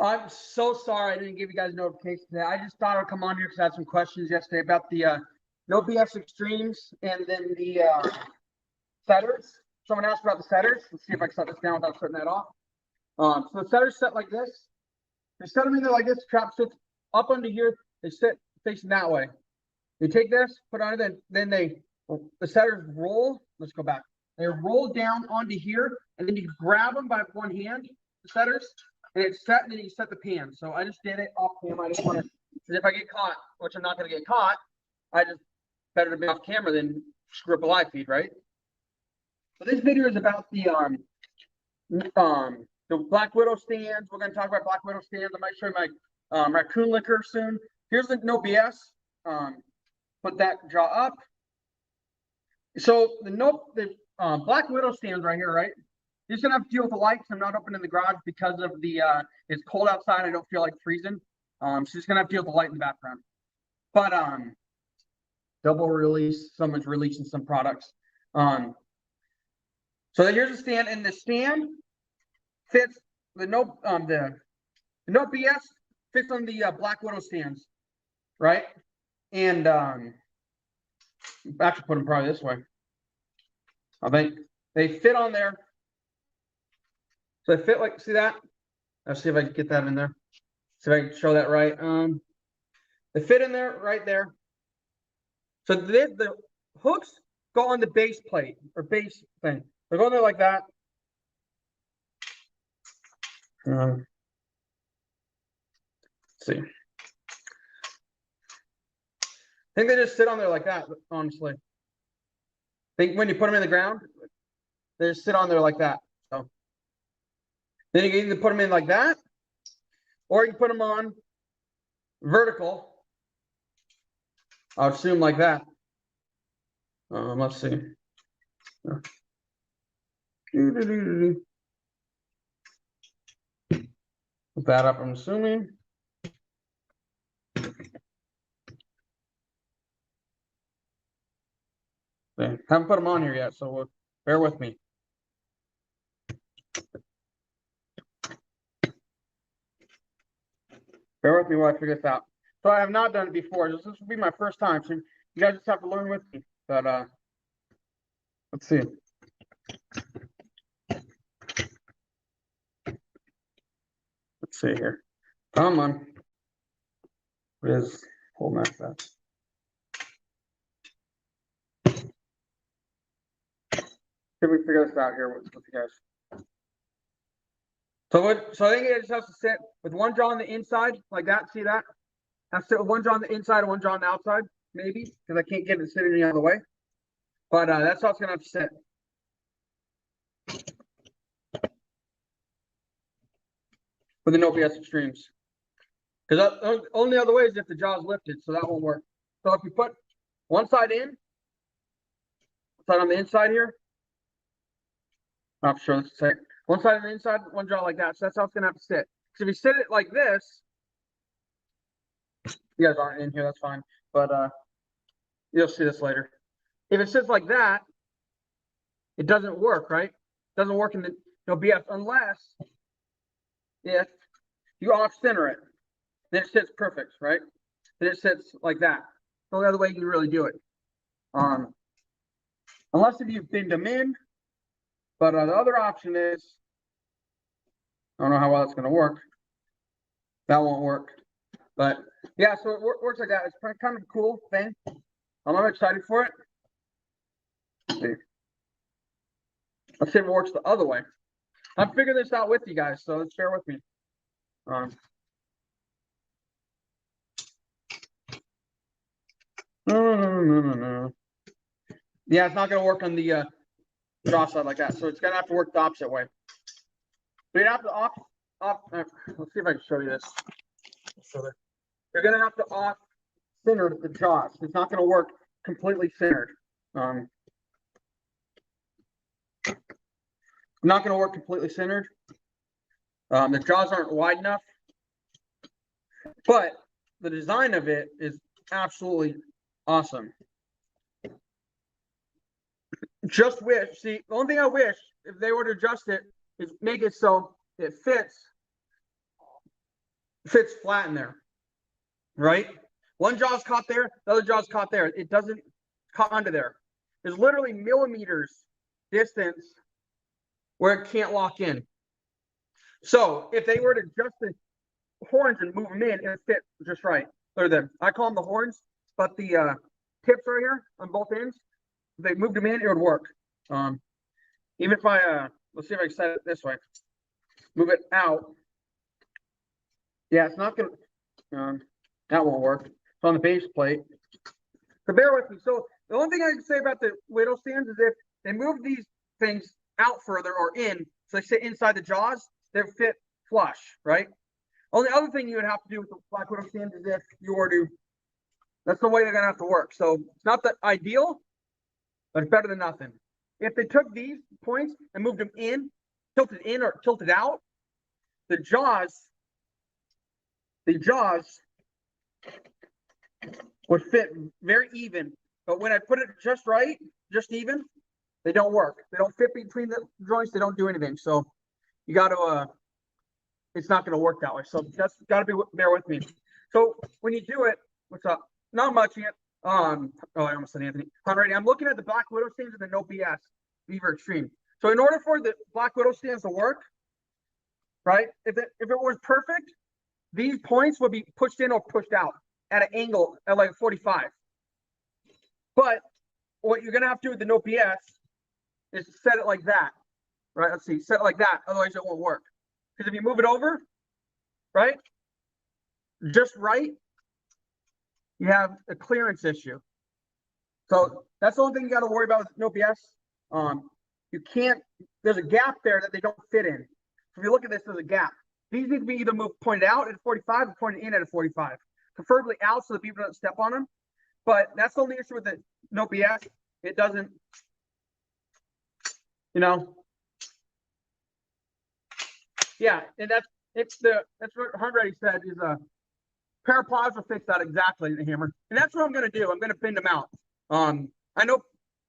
I'm so sorry I didn't give you guys notification today. I just thought I'd come on here because I had some questions yesterday about the no BS extremes and then the setters. Someone asked about the setters. Let's see if I can set this down without setting that off. So the setters set like this. They set them in there like this. Trap sits up under here. They sit facing that way. You take this, put on it, then the setters roll. Let's go back. They roll down onto here, and then you grab them by one hand, the setters, and it's set, and then you set the pan. So I just did it off camera. I just want to, because if I get caught, which I'm not going to get caught, I just better to be off camera than screw up a live feed, right? So this video is about the Black Widow stands. We're going to talk about Black Widow stands. I might show you my raccoon liquor soon. Here's the no BS. Put that jaw up. So the Black Widow stands right here, right? You're just gonna have to deal with the lights. I'm not opening the garage because of the it's cold outside. I don't feel like freezing. So just gonna have to deal with the light in the background. But double release. Someone's releasing some products. So here's the stand, and the stand fits the no BS fits on the Black Widow stands, right? And actually put them probably this way. I think they fit on there. So they fit like, see that? Let's see if I can get that in there. See if I can show that right. They fit in there right there. So the hooks go on the base plate or base thing. They're going there like that. Let's see. I think they just sit on there like that, honestly. I think when you put them in the ground, they just sit on there like that. So then you can either put them in like that, or you can put them on vertical. I would assume like that. Let's see. Put that up, I'm assuming. Okay. Haven't put them on here yet, so bear with me. Bear with me while I figure this out. So I have not done it before. This will be my first time, so you guys just have to learn with me. But let's see. Let's see here. Come on. What is holding that? Can we figure this out here with you guys? So I think it just has to sit with one jaw on the inside, like that. See that? Has to sit with one jaw on the inside and one jaw on the outside, maybe, because I can't get it to sit any other way. But that's how it's gonna have to sit. With the no BS extremes. Because the only other way is if the jaw is lifted, so that won't work. So if you put one side in, one side on the inside here. I'm sure this is one side on the inside, one jaw like that. So that's how it's gonna have to sit. So if you sit it like this, you guys aren't in here, that's fine. But you'll see this later. If it sits like that, it doesn't work, right? It doesn't work in the no BS unless if you off center it. Then it sits perfect, right? Then it sits like that. The only other way you can really do it. Unless if you've binned them in. But the other option is, I don't know how well it's going to work. That won't work. But yeah, so it works like that. It's kind of a cool thing. I'm excited for it. Let's see if it works the other way. I'm figuring this out with you guys, so let's share with me. No. Yeah, it's not going to work on the draw side like that, so it's going to have to work the opposite way. So you have to off. Let's see if I can show you this. You're going to have to off center the jaws. It's not going to work completely centered. Not going to work completely centered. The jaws aren't wide enough, but the design of it is absolutely awesome. Just wish, see, the only thing I wish if they were to adjust it is make it so it fits fits flat in there, right? One jaw's caught there, the other jaw's caught there. It doesn't caught onto there. There's literally millimeters distance where it can't lock in. So if they were to adjust the horns and move them in, it would fit just right. Or I call them the horns, but the tips right here on both ends, if they moved them in, it would work. Even if I let's see if I can set it this way. Move it out. Yeah, it's not gonna that won't work. It's on the base plate. So bear with me. So the only thing I can say about the whittle stands is if they move these things out further or in, so they sit inside the jaws, they fit flush, right? Only other thing you would have to do with the black widow stands is if you were to, that's the way they're gonna have to work. So it's not the ideal, but it's better than nothing. If they took these points and moved them in or tilted out, the jaws would fit very even. But when I put it just right, just even, they don't work. They don't fit between the joints. They don't do anything. So you got to, it's not going to work that way. So just got to bear with me. So when you do it, what's up? Not much yet. Oh, I almost said Anthony. Alrighty, I'm looking at the Black Widow stands and the No BS Beaver Extreme. So in order for the Black Widow stands to work, right? If it was perfect, these points would be pushed in or pushed out at an angle at like 45. But what you're gonna have to do with the No BS is set it like that, right? Let's see, set it like that. Otherwise, it won't work. Because if you move it over, right, just right, you have a clearance issue. So that's the only thing you got to worry about with No BS. You can't. There's a gap there that they don't fit in. So if you look at this, there's a gap. These need to be either pointed out at 45 or pointed in at a 45. Preferably out so the beaver doesn't step on them. But that's the only issue with the No BS. It doesn't, yeah, and that's what Hunready said is Paraplaus will fix that exactly in the hammer. And that's what I'm gonna do. I'm gonna bend them out. I know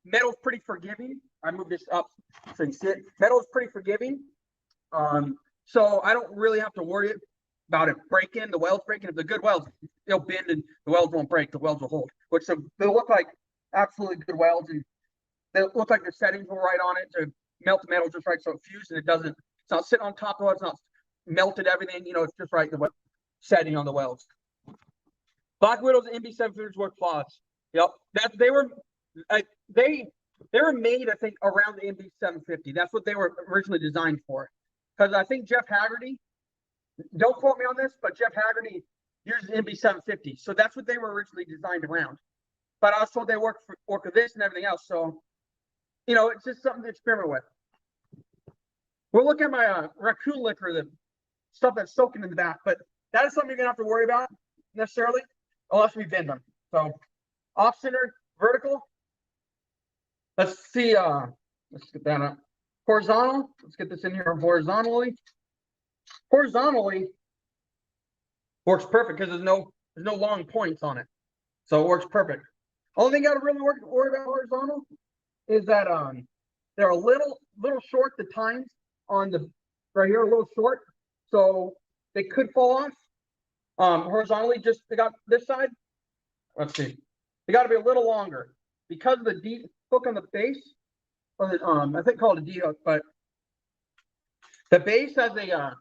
metal's pretty forgiving. I moved this up so you can see it. Metal's pretty forgiving. So I don't really have to worry about it breaking, the welds breaking. If they're good welds, they'll bend and the welds won't break, the welds will hold. Which they'll look like absolutely good welds, and they look like the settings were right on it to melt the metal just right so it fused and it's not sitting on top of it, it's not melted everything, it's just right the setting on the welds. Black Widows and MB750s work flawless. Yep. They were made, I think, around the MB750. That's what they were originally designed for. Because I think Jeff Haggerty, don't quote me on this, but Jeff Haggerty uses MB750. So that's what they were originally designed around. But I was told they work with this and everything else. So, it's just something to experiment with. We'll look at my raccoon liquor, the stuff that's soaking in the back. But that is something you're going to have to worry about necessarily, unless we bend them. So, off-center, vertical. Let's see. Let's get that up. Horizontal. Let's get this in here horizontally. Horizontally works perfect because there's no long points on it, so it works perfect. Only thing you got to really worry about horizontal is that they're a little short. The tines on the right here are a little short, so they could fall off. Horizontally, just they got this side. Let's see. They got to be a little longer because of the D hook on the base. Or the, I think called a D hook, but the base has a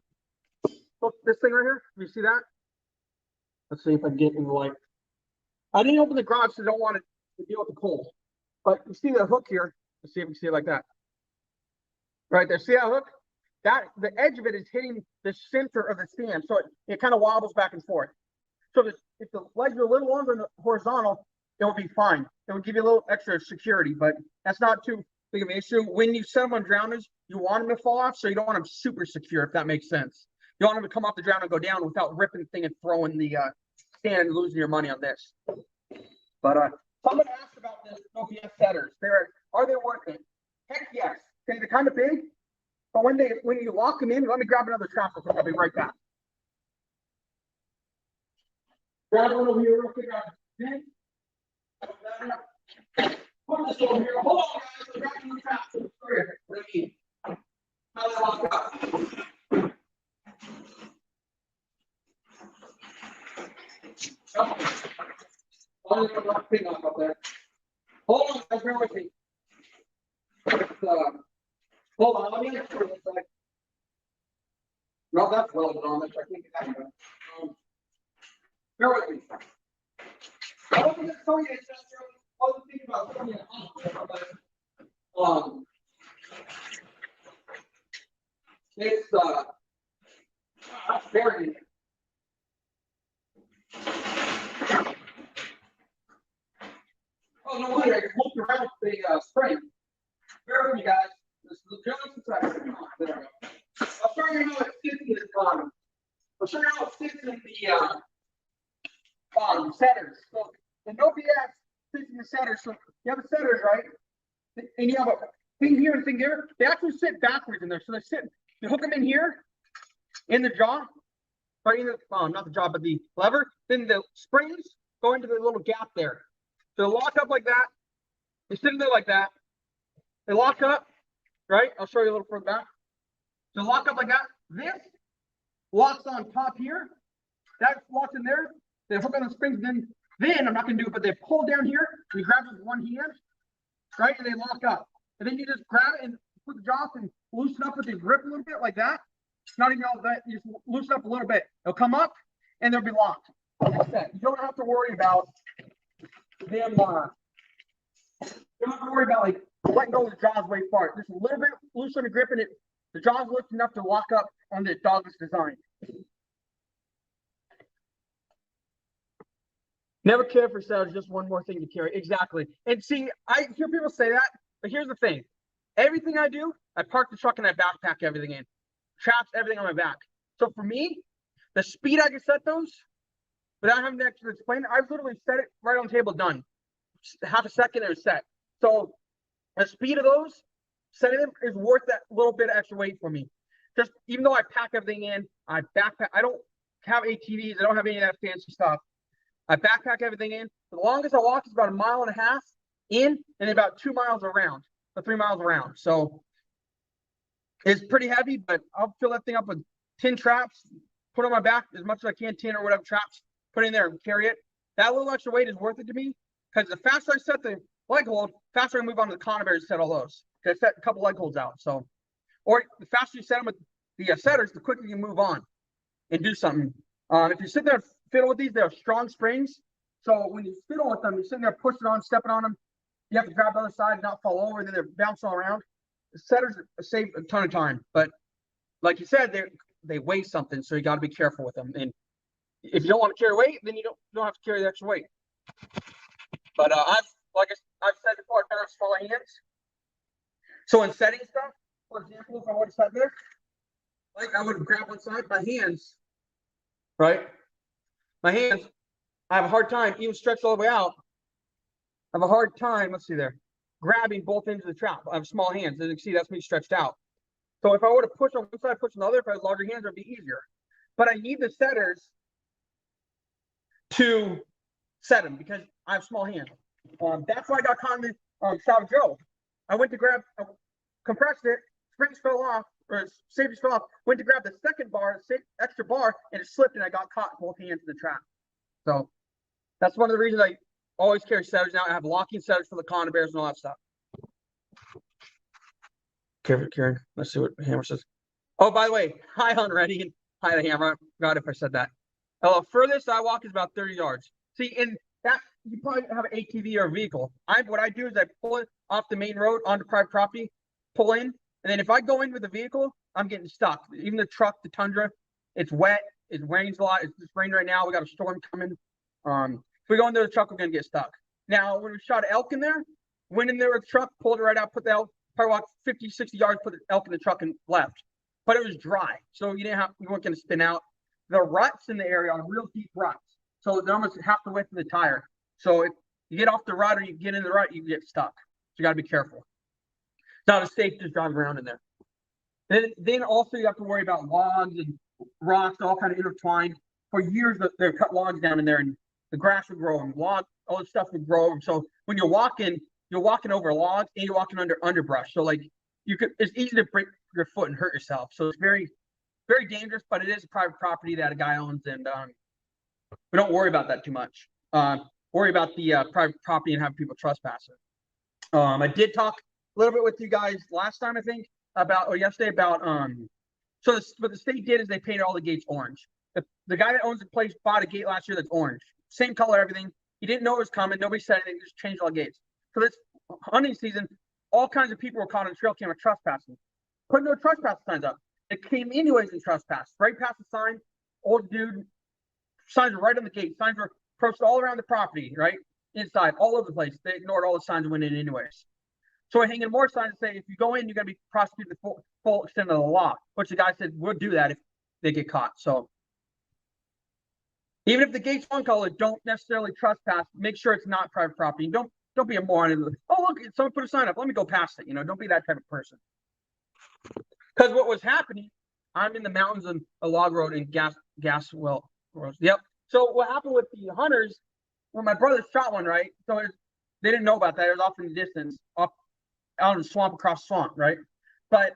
hook. This thing right here. Do you see that? Let's see if I can get in the light. I didn't open the garage, so I don't want it to deal with the cold. But you see the hook here. Let's see if you can see it like that. Right there. See that hook? The edge of it is hitting the center of the stand, so it kind of wobbles back and forth. So if the legs are a little longer than the horizontal, it will be fine. It will give you a little extra security, but that's not too big of an issue. When you set them on drowners, you want them to fall off, so you don't want them super secure, if that makes sense. You want them to come off the ground and go down without ripping the thing and throwing the stand and losing your money on this. But somebody asked about this OPS setters. Are they worth it? Heck yes. Okay, they're kind of big, but when you lock them in, let me grab another trap. I'll be right back. Grab one over here real quick. Put this over here. Hold on, guys. I'm grabbing the trap. Ready? How do I lock up? Hold on, guys, bear with me. Hold on, let me get through this side. No, that's welded on this. I think that's bear with me. I want to show you this. I was thinking about showing you it's very. Oh, no wonder I moved around the spring. Bear with me, guys. This is the Johnson side. There we go. I'll show you how it fits in this bottom. I'll show you how it fits in the setters. So the no BS fits in the setters. So you have the setters, right? And you have a thing here and a thing there. They actually sit backwards in there. So you hook them in here in the jaw, right in the not the jaw, but the lever. Then the springs go into the little gap there. So they lock up like that. They sit in there like that. They lock up, right? I'll show you a little further back. So lock up like that. This locks on top here. That locks in there. They hook on the springs. Then I'm not going to do it, but they pull down here. And you grab it with one hand, right? And they lock up. And then you just grab it and put the jaws and loosen up with the grip a little bit like that. Not even all that. You just loosen up a little bit. They'll come up and they'll be locked. Like I said, you don't have to worry about them. You don't have to worry about like letting go of the jaws way far. Just a little bit loose on the grip, and the jaws loose enough to lock up on the dog's design. Never care for setters, just one more thing to carry. Exactly. And see, I hear people say that, but here's the thing. Everything I do, I park the truck and I backpack everything in. Traps, everything on my back. So for me, the speed I can set those without having to actually explain it, I've literally set it right on the table, done. Half a second and it's set. So the speed of those, setting them is worth that little bit of extra weight for me. Just even though I pack everything in, I backpack. I don't have ATVs. I don't have any of that fancy stuff. I backpack everything in. The longest I walk is about 1.5 miles in and about 2 miles around, or 3 miles around. So it's pretty heavy, but I'll fill that thing up with 10 traps, put on my back as much as I can, 10 or whatever traps, put it in there and carry it. That little extra weight is worth it to me because the faster I set the leg hold, faster I move on to the conibears to set all those. I set a couple leg holds out. So, or the faster you set them with the setters, the quicker you move on and do something. If you sit there and fiddle with these, they have strong springs. So when you fiddle with them, you're sitting there pushing on, stepping on them. You have to grab the other side and not fall over, and then they're bouncing all around. The setters save a ton of time, but like you said, they weigh something, so you got to be careful with them. And if you don't want to carry weight, then you don't have to carry the extra weight. But I've said before, I have smaller hands. So in setting stuff, for example, if I would have sat there, like I would grab one side, my hands, right? My hands, I have a hard time, even stretched all the way out. I have a hard time, let's see there, grabbing both ends of the trap. I have small hands. As you can see, that's me stretched out. So if I were to push on one side, push on the other, if I had larger hands, it would be easier. But I need the setters to set them because I have small hands. That's why I got caught in the Salvage Joe. I went to grab, compressed it, springs fell off, or safeties fell off, went to grab the second bar, extra bar, and it slipped, and I got caught both hands in the trap. So that's one of the reasons I always carry setters now. I have locking setters for the conibears and all that stuff. Karen, let's see what Hammer says. Oh, by the way, hi Unready and hi the Hammer. I forgot if I said that. Furthest I walk is about 30 yards. See, in that you probably have an ATV or a vehicle. What I do is I pull it off the main road onto private property, pull in, and then if I go in with the vehicle, I'm getting stuck. Even the truck, the Tundra, it's wet. It rains a lot. It's just rained right now. We got a storm coming. If we go into the truck, we're gonna get stuck. Now, when we shot elk in there, went in there with the truck, pulled it right out, put the elk, probably walked 50, 60 yards, put the elk in the truck and left. But it was dry, so you weren't gonna spin out. The ruts in the area are real deep ruts, so they're almost half the width of the tire. So if you get off the rut or you get in the rut, you can get stuck. So you got to be careful. It's not as safe just driving around in there. Then also you have to worry about logs and rocks, all kind of intertwined. For years, they've cut logs down in there, and the grass would grow, and all this stuff would grow. So when you're walking over logs and you're walking under underbrush. So like it's easy to break your foot and hurt yourself. So it's very, very dangerous, but it is a private property that a guy owns, and We don't worry about that too much. Worry about the private property and having people trespass it. I did talk a little bit with you guys last time, I think, or yesterday about so what the state did is they painted all the gates orange. The guy that owns the place bought a gate last year that's orange, same color, everything. He didn't know it was coming. Nobody said anything. Just changed all the gates. So this hunting season, all kinds of people were caught on trail camera trespassing. Put no trespass signs up. It came anyways and trespassed. Right past the sign, old dude. Signs were right on the gate. Signs were posted all around the property, right? Inside, all over the place. They ignored all the signs and went in anyways. So we're hanging more signs that say, if you go in, you're going to be prosecuted the full extent of the law. Which the guy said, we'll do that if they get caught. So even if the gate's one color, don't necessarily trespass. Make sure it's not private property. Don't be a moron. And, oh, look, someone put a sign up. Let me go past it. Don't be that type of person. Because what was happening, I'm in the mountains on a log road in gas well. Yep. So what happened with the hunters, when my brother shot one, right? So they didn't know about that. It was off in the distance, off out in the swamp, across the swamp, right? But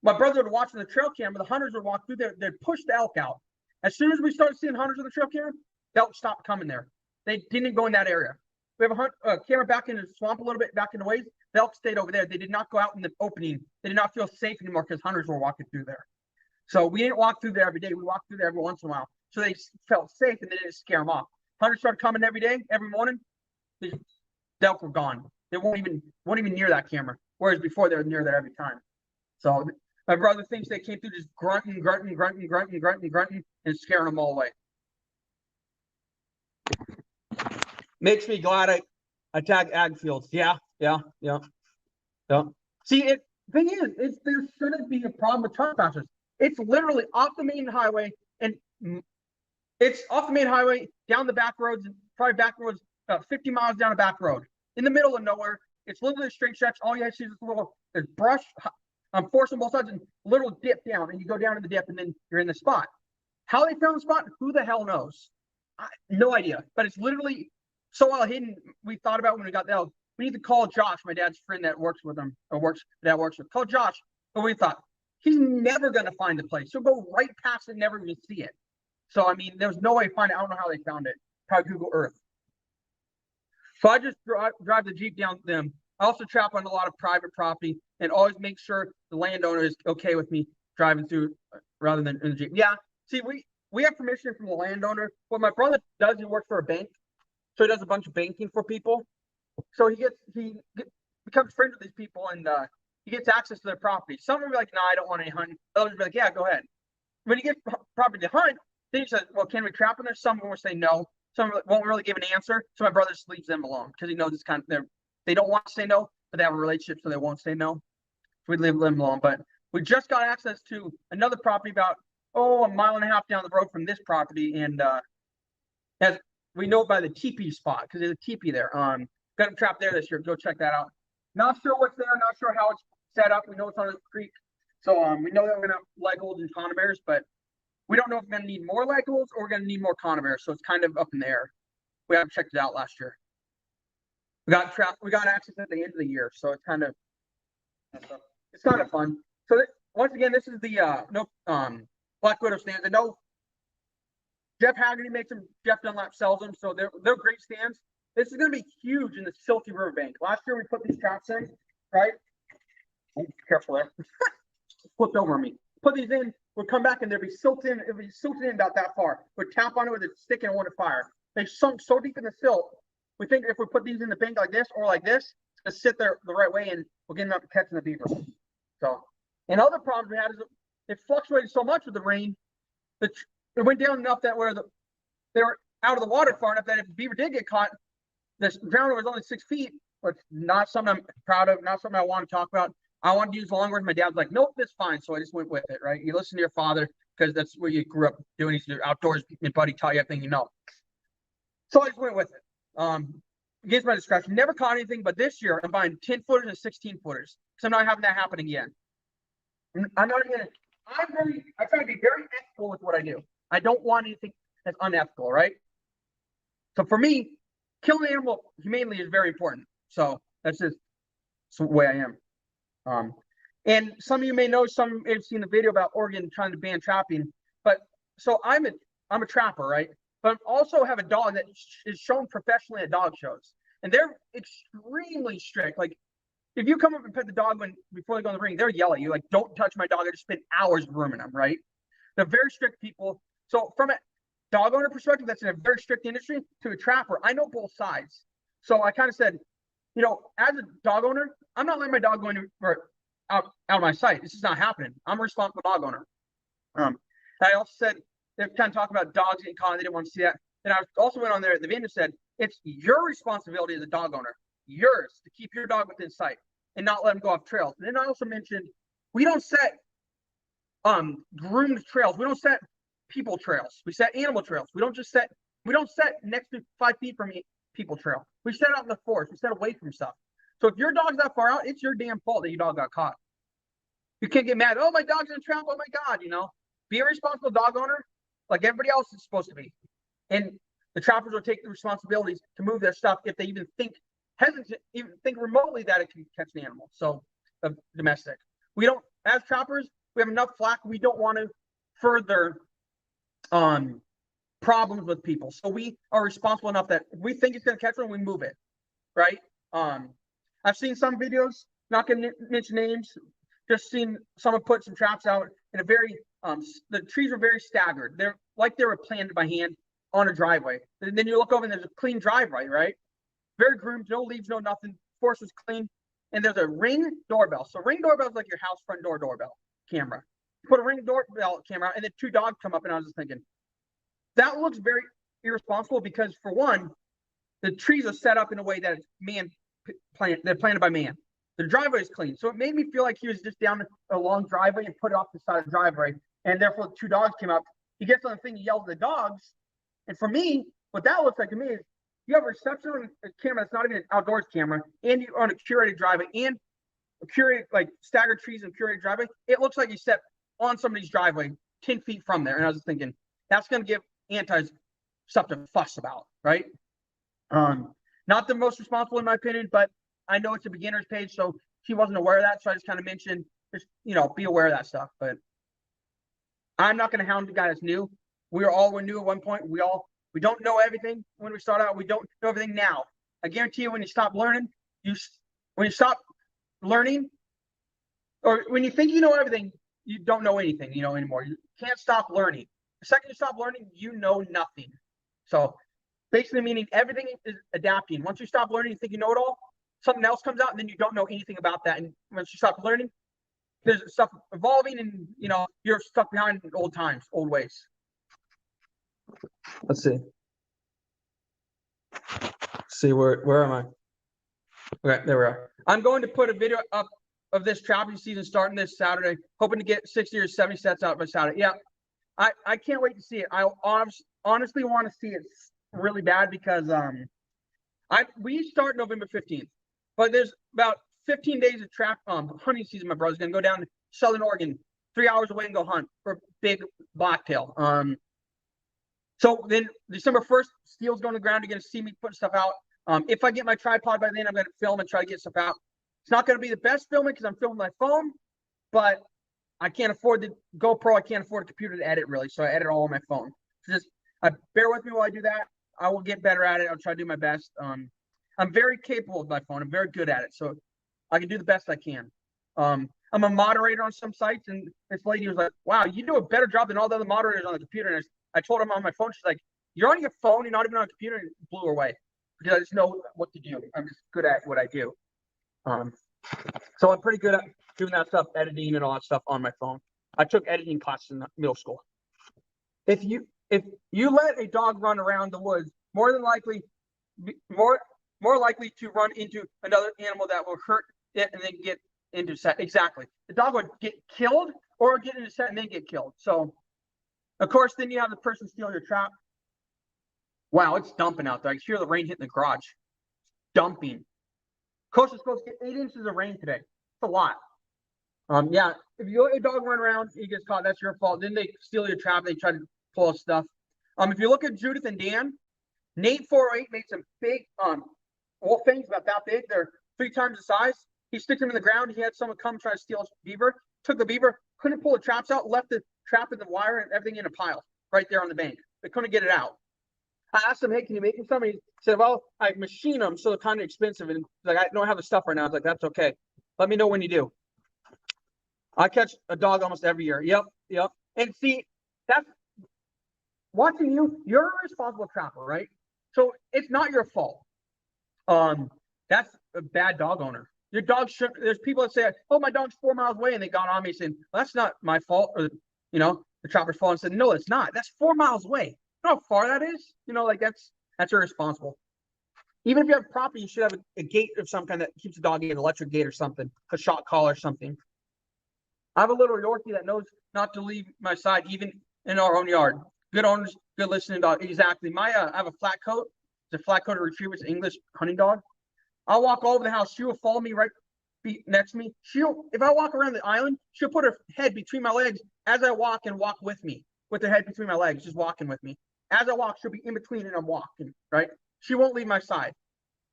my brother would watch on the trail camera. The hunters would walk through there. They'd push the elk out. As soon as we started seeing hunters on the trail camera, the elk stopped coming there. They didn't go in that area. We have a camera back in the swamp a little bit, back in the ways. The elk stayed over there. They did not go out in the opening. They did not feel safe anymore because hunters were walking through there. So we didn't walk through there every day. We walked through there every once in a while. So they felt safe and they didn't scare them off. Hunters started coming every day, every morning. The elk were gone. They weren't even near that camera. Whereas before they were near there every time. So my brother thinks they came through just grunting, and scaring them all away. Makes me glad I tagged ag fields. Yeah. See, thing is, there shouldn't be a problem with trespassers. It's literally off the main highway, and it's off the main highway, down the back roads, probably back roads, about 50 miles down a back road, in the middle of nowhere. It's literally a straight stretch. All you have to see is there's brush, forest on both sides, and a little dip down, and you go down to the dip, and then you're in the spot. How they found the spot, who the hell knows? No idea. But it's literally so well hidden. We thought about when we got the elk. We need to call Josh, my dad's friend that works with him, or works with. Call Josh. But we thought, he's never going to find the place. He'll go right past it and never even see it. So, I mean, there's no way to find it. I don't know how they found it. Probably Google Earth. So I just drive the Jeep down them. I also trap on a lot of private property and always make sure the landowner is okay with me driving through rather than in the Jeep. Yeah. See, we have permission from the landowner. What my brother does, he works for a bank. So he does a bunch of banking for people. So he becomes friends with these people, and he gets access to their property. Some will be like, no, I don't want any hunting. Others will be like, yeah, go ahead. When he gets property to hunt, then he says, well, can we trap in there? Some will say no. Some won't really give an answer. So my brother just leaves them alone because he knows it's kind of they don't want to say no, but they have a relationship, so they won't say no. So we leave them alone. But we just got access to another property about a mile and a half down the road from this property, and as we know by the teepee spot because there's a teepee there. Got a trap there this year. Go check that out. Not sure what's there. Not sure how it's set up. We know it's on a creek, so we know that we're gonna have legals and conifers, but we don't know if we're gonna need more legals or we're gonna need more conifers. So it's kind of up in the air. We haven't checked it out last year. We got access at the end of the year, so it's kind of fun. So once again, this is the Black Widow stands. I know Jeff Haggerty makes them. Jeff Dunlap sells them, so they're great stands. This is going to be huge in the silty riverbank. Last year we put these traps in, right? Oh, careful there. Flipped over on me. Put these in. We'll come back and they'll be silted in. It'll be silted in about that far. We'll tap on it with a stick and want to fire. They sunk so deep in the silt. We think if we put these in the bank like this or like this, it's going to sit there the right way and we'll get them up catching the beaver. So, and other problems we had is it fluctuated so much with the rain that it went down enough that they were out of the water far enough that if the beaver did get caught, this ground was only 6 feet, which not something I'm proud of, not something I want to talk about. I wanted to use longboards. My dad's like, nope, that's fine. So I just went with it, right? You listen to your father because that's what you grew up doing. He's outdoors. Your buddy taught you everything you know. So I just went with it. Against my discretion. Never caught anything, but this year I'm buying 10 footers and 16 footers. So I'm not having that happen again. I try to be very ethical with what I do. I don't want anything that's unethical, right? So for me, killing the animal humanely is very important. So that's just the way I am. And some of you may know, some may have seen the video about Oregon trying to ban trapping. But so I'm a trapper, right? but I also have a dog that is shown professionally at dog shows, and they're extremely strict. Like, if you come up and pet the dog before they go in the ring, they'll yell at you, like, don't touch my dog. I just spent hours grooming them, right? They're very strict people. So from a dog owner perspective, that's in a very strict industry, to a trapper, I know both sides. So I kind of said, you know, as a dog owner, I'm not letting my dog go out of my sight. This is not happening. I'm a responsible dog owner. I also said, they kind of talk about dogs getting caught. They didn't want to see that. And I also went on there at the end and said, it's your responsibility as a dog owner, yours, to keep your dog within sight and not let him go off trails. And then I also mentioned, we don't set groomed trails. We don't set people trails. We set animal trails. We don't set next to 5 feet from people trail. We set out in the forest. We set away from stuff. So if your dog's that far out, it's your damn fault that your dog got caught. You can't get mad. Oh, my dog's in a trap. Oh my God, you know. Be a responsible dog owner like everybody else is supposed to be. And the trappers will take the responsibilities to move their stuff if they even think remotely that it can catch an animal. So domestic. We don't, as trappers, we have enough flack. We don't want to further problems with people. So we are responsible enough that if we think it's going to catch one, we move it. Right? I've seen some videos, not going to mention names, just seen someone put some traps out in a very, the trees are very staggered. They're like they were planted by hand on a driveway. And then you look over and there's a clean driveway, right? Very groomed, no leaves, no nothing. Force was clean. And there's a Ring doorbell. So Ring doorbell is like your house front door doorbell camera. You put a Ring doorbell camera and then 2 dogs come up, and I was just thinking, that looks very irresponsible because, for one, the trees are set up in a way that they're planted by man. The driveway is clean. So it made me feel like he was just down a long driveway and put it off the side of the driveway. And therefore, 2 dogs came up. He gets on the thing, he yells at the dogs. And for me, what that looks like to me is you have a reception on a camera that's not even an outdoors camera, and you're on a curated driveway and a curated, like, staggered trees and curated driveway. It looks like you stepped on somebody's driveway 10 feet from there. And I was just thinking, that's going to give antis stuff to fuss about, right? Not the most responsible in my opinion, but I know it's a beginner's page, so she wasn't aware of that. So I just kind of mentioned, just, you know, be aware of that stuff. But I'm not going to hound the guy that's new. We were new at one point. We don't know everything when we start out. We don't know everything now. I guarantee you, when you stop learning, when you stop learning, or when you think you know everything, you don't know anything, anymore. You can't stop learning. The second you stop learning, you know nothing. So basically meaning everything is adapting. Once you stop learning, you think you know it all, something else comes out, and then you don't know anything about that. And once you stop learning, there's stuff evolving, and you're stuck behind old times, old ways. Let's see. Where am I? Okay, there we are. I'm going to put a video up of this trapping season starting this Saturday, hoping to get 60 or 70 sets out by Saturday. Yeah, I can't wait to see it. I honestly want to see it really bad because we start November 15th, but there's about 15 days of hunting season. My brother's gonna go down to Southern Oregon, 3 hours away, and go hunt for big blacktail. So then December 1st, steel's going to the ground. You're going to see me putting stuff out. If I get my tripod by then, I'm going to film and try to get stuff out. It's not going to be the best filming because I'm filming my phone, but I can't afford the GoPro. I can't afford a computer to edit, really, so I edit all on my phone. So just bear with me while I do that. I will get better at it. I'll try to do my best. I'm very capable with my phone. I'm very good at it, so I can do the best I can. I'm a moderator on some sites, and this lady was like, wow, you do a better job than all the other moderators on the computer. And I told him on my phone, she's like, you're on your phone, you're not even on a computer, and it blew her away. Because I just know what to do. I'm just good at what I do. So I'm pretty good at doing that stuff, editing and all that stuff on my phone. I took editing classes in middle school. If you let a dog run around the woods, more likely to run into another animal that will hurt it and then get into set. Exactly. The dog would get killed or get into set and then get killed. So of course, then you have the person steal your trap. Wow, it's dumping out there. I can hear the rain hitting the garage. Dumping. Coast is supposed to get 8 inches of rain today. It's a lot. Yeah, if you let a dog run around, he gets caught, that's your fault. Then they steal your trap, they try to pull stuff. If you look at Judith and Dan, Nate 408 made some big wolf fangs about that big. They're 3 times the size. He sticks them in the ground. He had someone come try to steal his beaver. Took the beaver, couldn't pull the traps out, left the trap in the wire and everything in a pile right there on the bank. They couldn't get it out. I asked him, hey, can you make me some? He said, well, I machine them, so they're kind of expensive. And like, I don't have the stuff right now. I was like, that's okay. Let me know when you do. I catch a dog almost every year. Yep, yep. And see, that's watching you. You're a responsible trapper, right? So it's not your fault. That's a bad dog owner. Your dog should. There's people that say, "Oh, my dog's 4 miles away," and they got on me saying, well, "That's not my fault," or the trapper's fault. And said, "No, it's not. That's 4 miles away. You know how far that is? Like that's irresponsible. Even if you have property, you should have a gate of some kind that keeps the dog in, an electric gate or something, a shot collar or something." I have a little Yorkie that knows not to leave my side, even in our own yard. Good owners, good listening dog. Exactly. I have a flat coat. It's a flat coated retriever. It's an English hunting dog. I'll walk all over the house. She will follow me right next to me. If I walk around the island, she'll put her head between my legs as I walk and walk with me, with her head between my legs, just walking with me. As I walk, she'll be in between and I'm walking, right? She won't leave my side.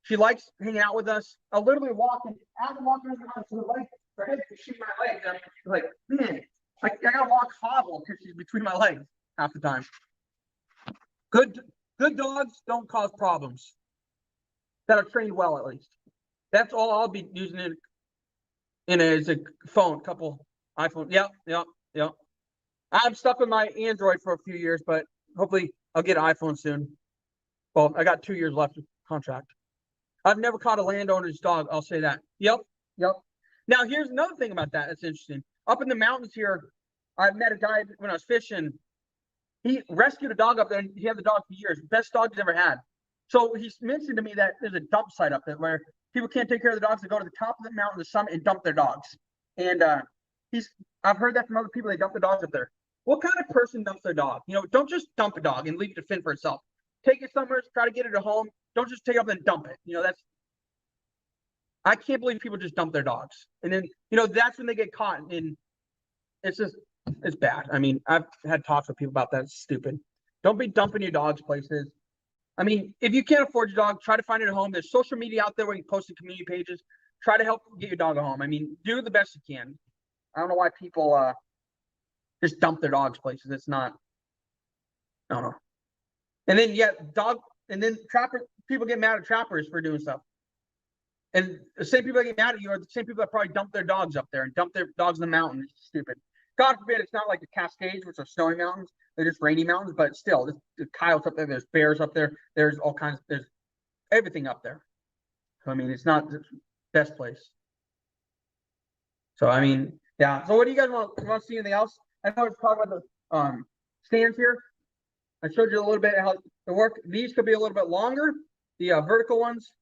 She likes hanging out with us. I'll literally walk, and as I'm walking around the house, her head between my legs. I'm like, man, I gotta walk hobble because she's between my legs half the time. Good dogs don't cause problems. That are trained well, at least. That's all I'll be using in as a phone, couple iPhone. Yep. I'm stuck with my Android for a few years, but hopefully I'll get an iPhone soon. Well, I got 2 years left of contract. I've never caught a landowner's dog. I'll say that. Yep. Now, here's another thing about that that's interesting. Up in the mountains here, I met a guy when I was fishing. He rescued a dog up there, and he had the dog for years. Best dog he's ever had. So he mentioned to me that there's a dump site up there where people can't take care of the dogs. They go to the top of the mountain, the summit, and dump their dogs. And I've heard that from other people. They dump the dogs up there. What kind of person dumps their dog? Don't just dump a dog and leave it to fend for itself. Take it somewhere, try to get it a home. Don't just take it up and dump it. I can't believe people just dump their dogs. And then, that's when they get caught. And it's bad. I mean, I've had talks with people about that. It's stupid. Don't be dumping your dogs places. I mean, if you can't afford your dog, try to find it a home. There's social media out there where you post in community pages. Try to help get your dog a home. I mean, do the best you can. I don't know why people just dump their dogs places. It's not. I don't know. And then people get mad at trappers for doing stuff. And the same people that get mad at you are the same people that probably dump their dogs up there and dump their dogs in the mountain. It's stupid. God forbid it's not like the Cascades, which are snowy mountains. They're just rainy mountains, but still, there's coyotes up there. There's bears up there. There's there's everything up there. So, I mean, it's not the best place. So, I mean, yeah. So what do you guys want to see anything else? I know we're talking about the stands here. I showed you a little bit how they work. These could be a little bit longer, the vertical ones.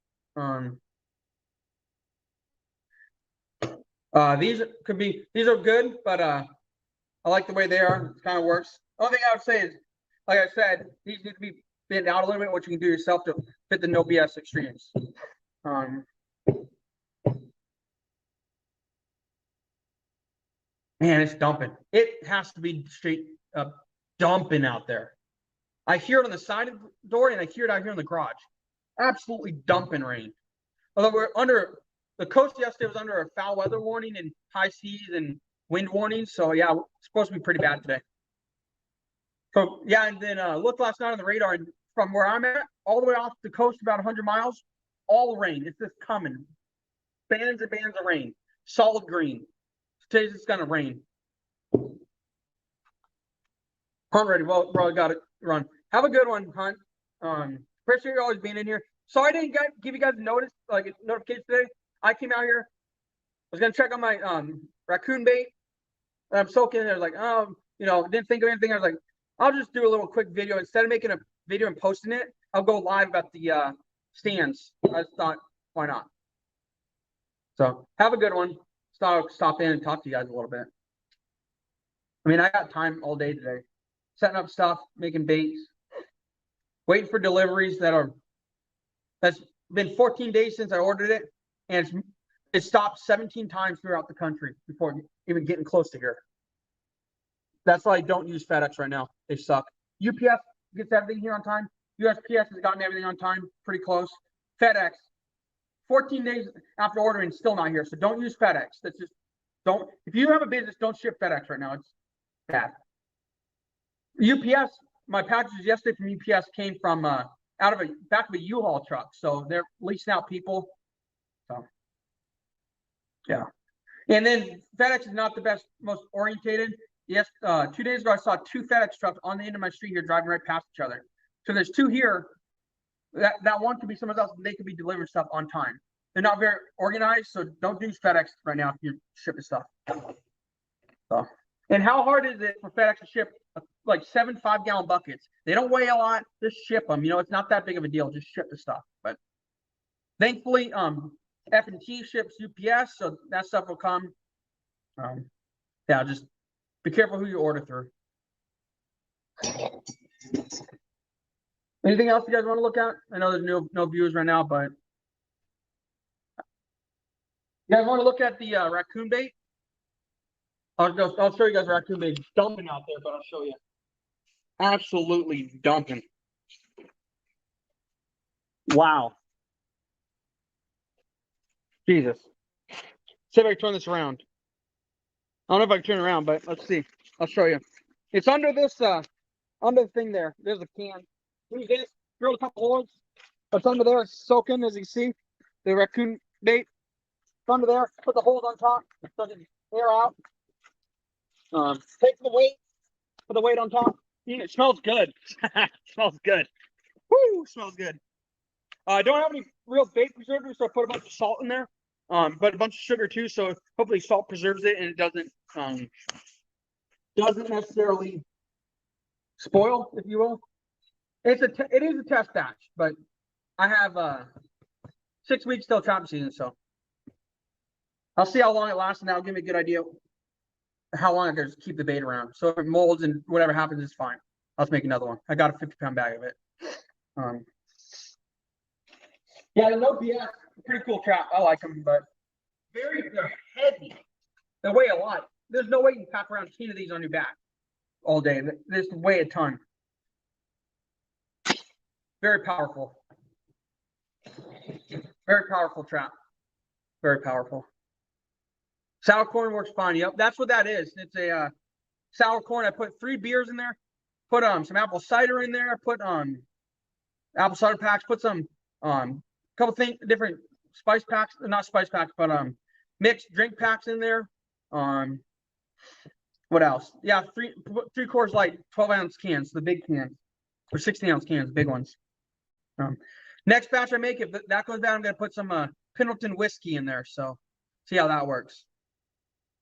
These are good, but I like the way they are. It kind of works. The only thing I would say is, like I said, these need to be bent out a little bit, what you can do yourself to fit the no BS extremes. Man, it's dumping. It has to be straight up dumping out there. I hear it on the side of the door, and I hear it out here in the garage. Absolutely dumping rain. Although we're under the coast yesterday was under a foul weather warning and high seas and wind warnings. So yeah, it's supposed to be pretty bad today. So yeah, and then looked last night on the radar, and from where I'm at, all the way off the coast, about 100 miles, all rain. It's just coming. Bands and bands of rain. Solid green. Today's it's gonna rain. Hunt ready. Well, bro, got it. Run. Have a good one, Hunt. Appreciate you always being in here. Sorry I didn't give you guys a notification today. I came out here. I was gonna check on my raccoon bait. I'm soaking in there. I was like, didn't think of anything. I was like, I'll just do a little quick video. Instead of making a video and posting it, I'll go live about the stands. I just thought, why not? So have a good one. Stop in and talk to you guys a little bit. I mean, I got time all day today. Setting up stuff, making baits, waiting for deliveries that's been 14 days since I ordered it, and it stopped 17 times throughout the country before even getting close to here. That's why I don't use FedEx right now. They suck. UPS gets everything here on time. USPS has gotten everything on time, pretty close. FedEx, 14 days after ordering, still not here. So don't use FedEx. That's just don't. If you have a business, don't ship FedEx right now. It's bad. UPS, my packages yesterday from UPS came from out of a back of a U-Haul truck, so they're leasing out people. So yeah, and then FedEx is not the best, most orientated. Yes, 2 days ago I saw 2 FedEx trucks on the end of my street here driving right past each other. So there's 2 here. That one could be someone else, and they could be delivering stuff on time. They're not very organized, so don't use FedEx right now if you're shipping stuff. So, and how hard is it for FedEx to ship like 7 5-gallon buckets? They don't weigh a lot. Just ship them. You know, it's not that big of a deal. Just ship the stuff. But thankfully, F&T ships UPS, so that stuff will come. Yeah, just be careful who you order through. Anything else you guys want to look at? I know there's no viewers right now, but you guys want to look at the raccoon bait? I'll show you guys raccoon bait dumping out there, but I'll show you. Absolutely dumping. Wow. Jesus. See if I can turn this around. I don't know if I can turn it around, but let's see. I'll show you. It's under this under the thing there. There's a can. Use this, drill a couple holes. It's under there, it's soaking, as you can see. The raccoon bait. It's under there. Put the holes on top so it can air out. Take the weight. Put the weight on top. It smells good. It smells good. Woo, smells good. I don't have any real bait preservers, so I put a bunch of salt in there. But a bunch of sugar too, so hopefully salt preserves it and it doesn't necessarily spoil, if you will. It is a test batch, but I have 6 weeks till trapping season, so I'll see how long it lasts, and that'll give me a good idea how long I can keep the bait around. So if it molds and whatever happens, it's fine. I'll just make another one. I got a 50-pound bag of it. Yeah, no BS. Pretty cool trap. I like them, but they're heavy. They weigh a lot. There's no way you can pack around 10 of these on your back all day. They just weigh a ton. Very powerful. Very powerful trap. Very powerful. Sour corn works fine. Yep, that's what that is. It's a sour corn. I put 3 beers in there. Put some apple cider in there. Put apple cider packs. Put some couple different spice packs. Not spice packs, but mixed drink packs in there. What else? Yeah, three Coors Light 12-ounce cans, the big cans, or 16-ounce cans, big ones. Next batch I make, if that goes down, I'm gonna put some Pendleton whiskey in there. So see how that works.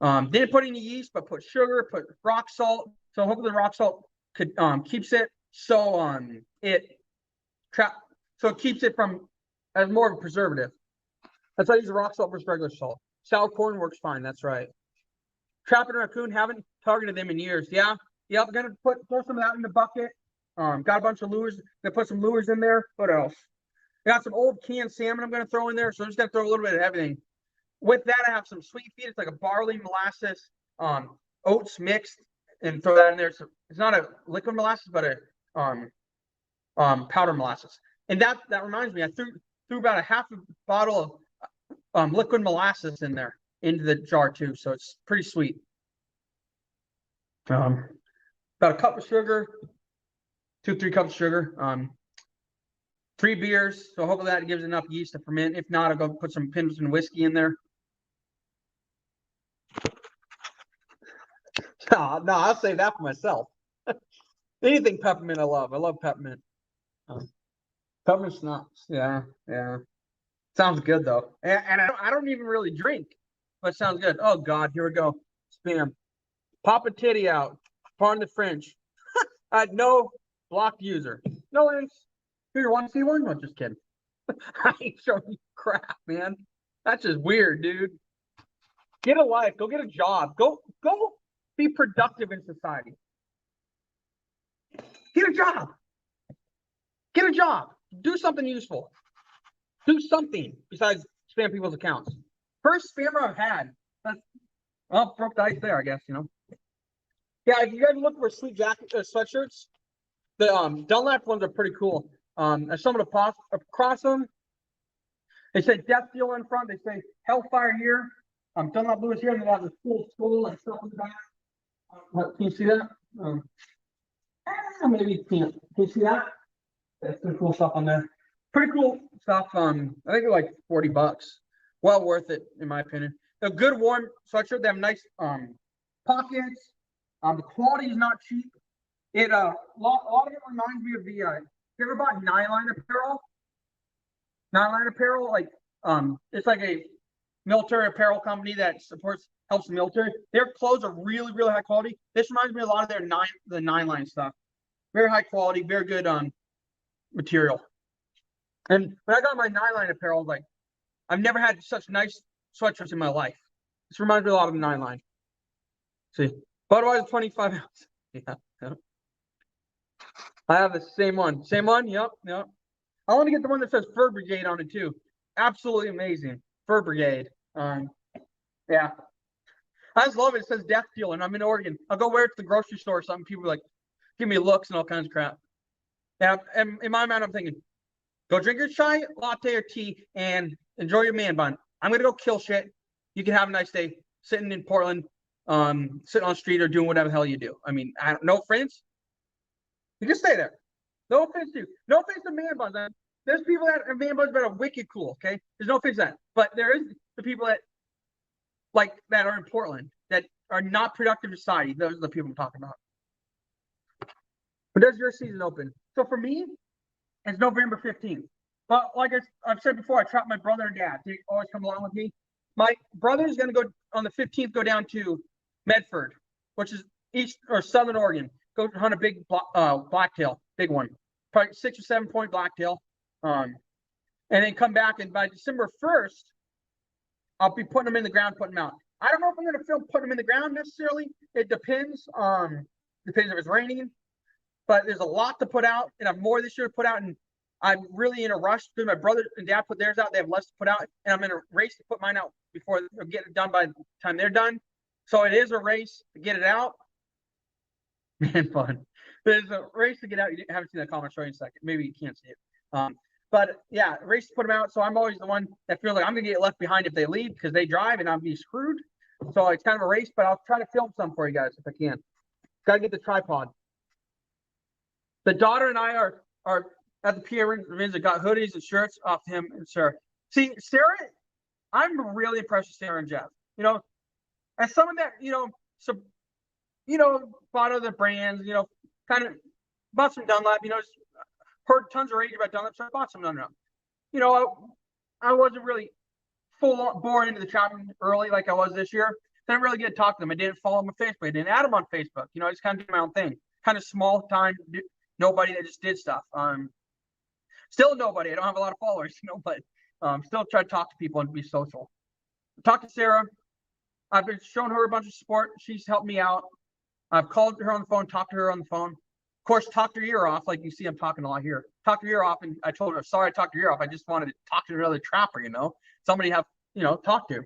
Didn't put any yeast, but put sugar, put rock salt. So hopefully the rock salt could keeps it so it keeps it from as more of a preservative. That's why I use the rock salt versus regular salt. Sour corn works fine. That's right. Trapping raccoon, haven't targeted them in years. Yeah, yep. Gonna throw some of that in the bucket. Got a bunch of lures. Gonna put some lures in there. What else? Got some old canned salmon I'm gonna throw in there. So I'm just gonna throw a little bit of everything. With that, I have some sweet feed. It's like a barley molasses, oats mixed, and throw that in there. So it's not a liquid molasses, but a powder molasses. And that reminds me, I threw about a half a bottle of liquid molasses in there into the jar too. So it's pretty sweet. About a cup of sugar, 2-3 cups of sugar. 3 beers. So hopefully that gives enough yeast to ferment. If not, I'll go put some Pendleton whiskey in there. No, I'll save that for myself. Anything peppermint I love. I love peppermint. Peppermint schnapps. Yeah. Sounds good though. And I don't even really drink, but it sounds good. Oh God, here we go. Spam. Pop a titty out. Pardon the French. No blocked user. No links. Here, you want to see one? No, just kidding. I ain't showing you crap, man. That's just weird, dude. Get a life. Go get a job. Go be productive in society. Get a job. Get a job. Do something useful. Do something besides spam people's accounts. First spammer I've had. Well, broke the ice there, I guess, you know. Yeah, if you guys look for sweet jacket sweatshirts, the Dunlap ones are pretty cool. I stumbled across them. They say Death Deal in front. They say Hellfire here. Dunlap Blue is here, and they have this cool skull and stuff in the back. Can you see that? Maybe you can't. Can you see that? That's some cool stuff on there. Pretty cool stuff. I think they're like $40. Well worth it, in my opinion. A good warm sweatshirt. They have nice pockets. The quality is not cheap. It a lot of it reminds me of the you ever bought Nylon apparel? Nylon apparel, like it's like a military apparel company that helps the military. Their clothes are really, really high quality. This reminds me a lot of the Nylon stuff. Very high quality, very good material. And when I got my Nylon apparel, I was like, I've never had such nice sweatshirts in my life. This reminds me a lot of the Nylon. See, Budweiser 25 ounce. Yeah, yeah. I have the same one. Same one? Yep, yep. I want to get the one that says Fur Brigade on it too. Absolutely amazing. Fur Brigade. Yeah. I just love it. It says Death Dealer, and I'm in Oregon. I'll go wear it to the grocery store or something. People are like, give me looks and all kinds of crap. Yeah, and in my mind, I'm thinking, go drink your chai, latte, or tea, and enjoy your man bun. I'm gonna go kill shit. You can have a nice day sitting in Portland, sitting on the street or doing whatever the hell you do. I mean, no offense. You can stay there. No offense to you. No offense to man buns. There's people that are man buns that are wicked cool. Okay, there's no offense to that. But there is the people that that are in Portland that are not productive in society. Those are the people I'm talking about. But does your season open? So for me, it's November 15th. But like I've said before, I trapped my brother and dad. They always come along with me. My brother is going to go on the 15th, go down to Medford, which is east or southern Oregon. Go hunt a big blacktail, big one, probably 6 or 7 point blacktail. And then come back, and by December 1st, I'll be putting them in the ground, putting them out. I don't know if I'm going to film putting them in the ground necessarily. It depends. Depends if it's raining. But there's a lot to put out, and I have more this year to put out, and I'm really in a rush because my brother and dad put theirs out. They have less to put out, and I'm in a race to put mine out before they're getting it done by the time they're done. So it is a race to get it out. Man, fun. There's a race to get out. You haven't seen that comment. I'll show you in a second. Maybe you can't see it. But yeah, race to put them out. So I'm always the one that feels like I'm going to get left behind if they leave because they drive and I'll be screwed. So it's kind of a race, but I'll try to film some for you guys if I can. Got to get the tripod. The daughter and I are at the Pierre Rins that got hoodies and shirts off him and Sarah. See, Sarah, I'm really impressed with Sarah and Jeff. You know, as someone that, bought other brands, kind of bought some Dunlap, heard tons of rage about Dunlap, so I bought some Dunlap. I wasn't really full born into the trapping early like I was this year. I didn't really get to talk to them. I didn't follow them on Facebook. I didn't add them on Facebook. I just kind of did my own thing. Kind of small time, nobody that just did stuff. Still nobody. I don't have a lot of followers, but still try to talk to people and be social. Talk to Sarah. I've been showing her a bunch of support. She's helped me out. I've called her on the phone, talked to her on the phone. Of course, talked her ear off. Like you see, I'm talking a lot here. Talked her ear off, and I told her, sorry, I talked her ear off. I just wanted to talk to another trapper, somebody have, talk to.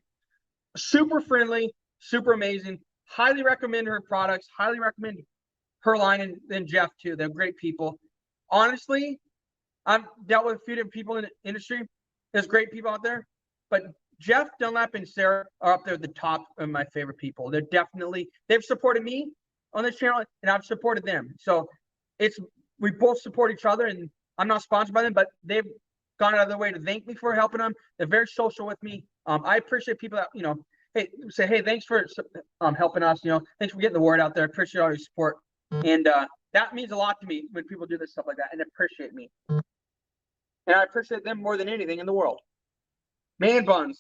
Super friendly, super amazing. Highly recommend her products. Highly recommend her line and then Jeff too. They're great people. Honestly, I've dealt with a few different people in the industry. There's great people out there, but Jeff Dunlap and Sarah are up there at the top of my favorite people. They've supported me on this channel, and I've supported them. So we both support each other, and I'm not sponsored by them, but they've gone out of their way to thank me for helping them. They're very social with me. I appreciate people that, hey, thanks for helping us. Thanks for getting the word out there. I appreciate all your support. And that means a lot to me when people do this stuff like that and appreciate me. And I appreciate them more than anything in the world. Man buns.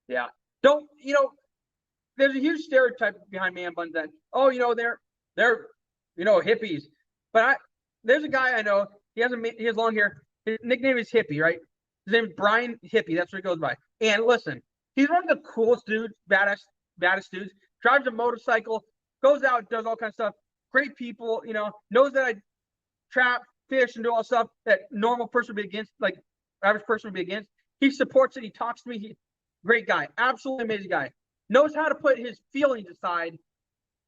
Yeah. There's a huge stereotype behind man buns that, they're hippies. But there's a guy I know, he has long hair. His nickname is Hippie, right? His name is Brian Hippie. That's what he goes by. And listen, he's one of the coolest dudes, baddest dudes. Drives a motorcycle, goes out, does all kinds of stuff. Great people, knows that I trap, fish, and do all stuff that normal person would be against, like average person would be against. He supports it. He talks to me. Great guy. Absolutely amazing guy. Knows how to put his feelings aside.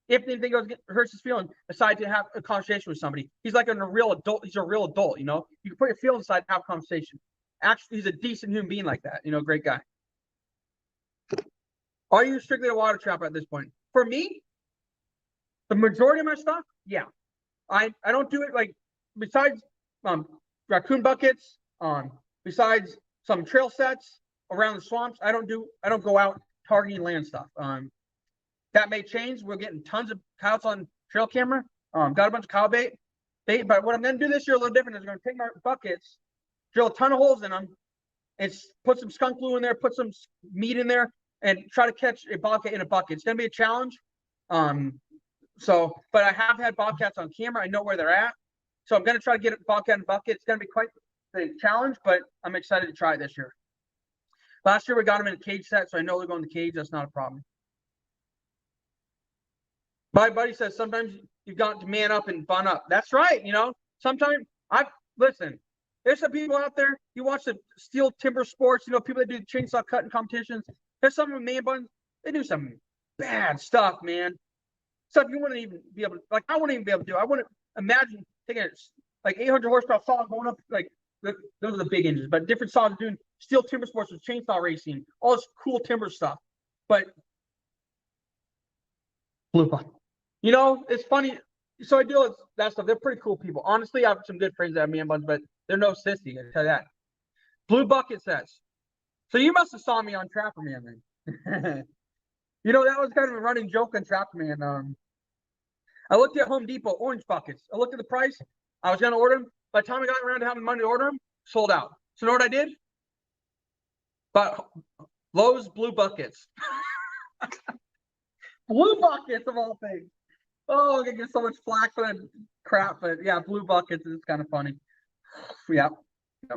If anything hurts his feelings, aside to have a conversation with somebody. He's like a real adult. He's a real adult, You can put your feelings aside and have a conversation. Actually, he's a decent human being like that. Great guy. Are you strictly a water trapper at this point? For me, the majority of my stuff, yeah. I don't do it like besides raccoon buckets, besides some trail sets around the swamps. I don't go out targeting land stuff. That may change. We're getting tons of coyotes on trail camera. Got a bunch of cow bait. But what I'm going to do this year a little different is I'm going to take my buckets, drill a ton of holes in them, and put some skunk glue in there, put some meat in there, and try to catch a bobcat in a bucket. It's going to be a challenge. But I have had bobcats on camera. I know where they're at. So I'm going to try to get a bobcat in a bucket. It's going to be quite a challenge, but I'm excited to try it this year. Last year we got them in a cage set, so I know they're going to the cage. That's not a problem. My buddy says sometimes you've got to man up and bun up. That's right. Sometimes listen, there's some people out there, you watch the steel timber sports, people that do chainsaw cutting competitions. There's some of them man buns, they do some bad stuff, man. Stuff you wouldn't even be able to, like, I wouldn't even be able to do. I wouldn't imagine taking like 800 horsepower saw going up, like, those are the big engines, but different saws doing steel timber sports with chainsaw racing, all this cool timber stuff. But blue bun. It's funny. So I deal with that stuff. They're pretty cool people. Honestly, I have some good friends that have man buns, but they're no sissy. I tell you that. Blue bucket sets. So you must have saw me on Trapper Man then. That was kind of a running joke on Trapper Man. I looked at Home Depot orange buckets. I looked at the price. I was going to order them. By the time I got around to having money to order them, sold out. So you know what I did? But Lowe's blue buckets. Blue buckets of all things. Oh, I'm gonna get so much flack for that crap, but yeah, blue buckets is kind of funny. Yeah. I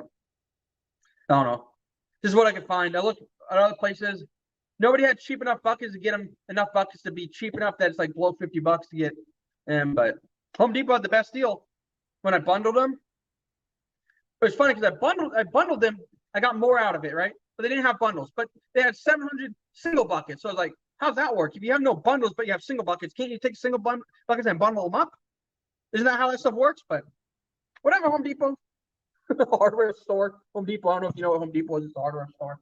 don't know. This is what I could find. I looked at other places. Nobody had cheap enough buckets to get them enough buckets to be cheap enough that it's like below $50 to get. But Home Depot had the best deal when I bundled them. It was funny because I bundled them. I got more out of it, right? But they didn't have bundles. But they had 700 single buckets. So I was like, how's that work? If you have no bundles, but you have single buckets, can't you take single buckets and bundle them up? Isn't that how that stuff works? But whatever, Home Depot. Hardware store. Home Depot. I don't know if you know what Home Depot is. It's a hardware store.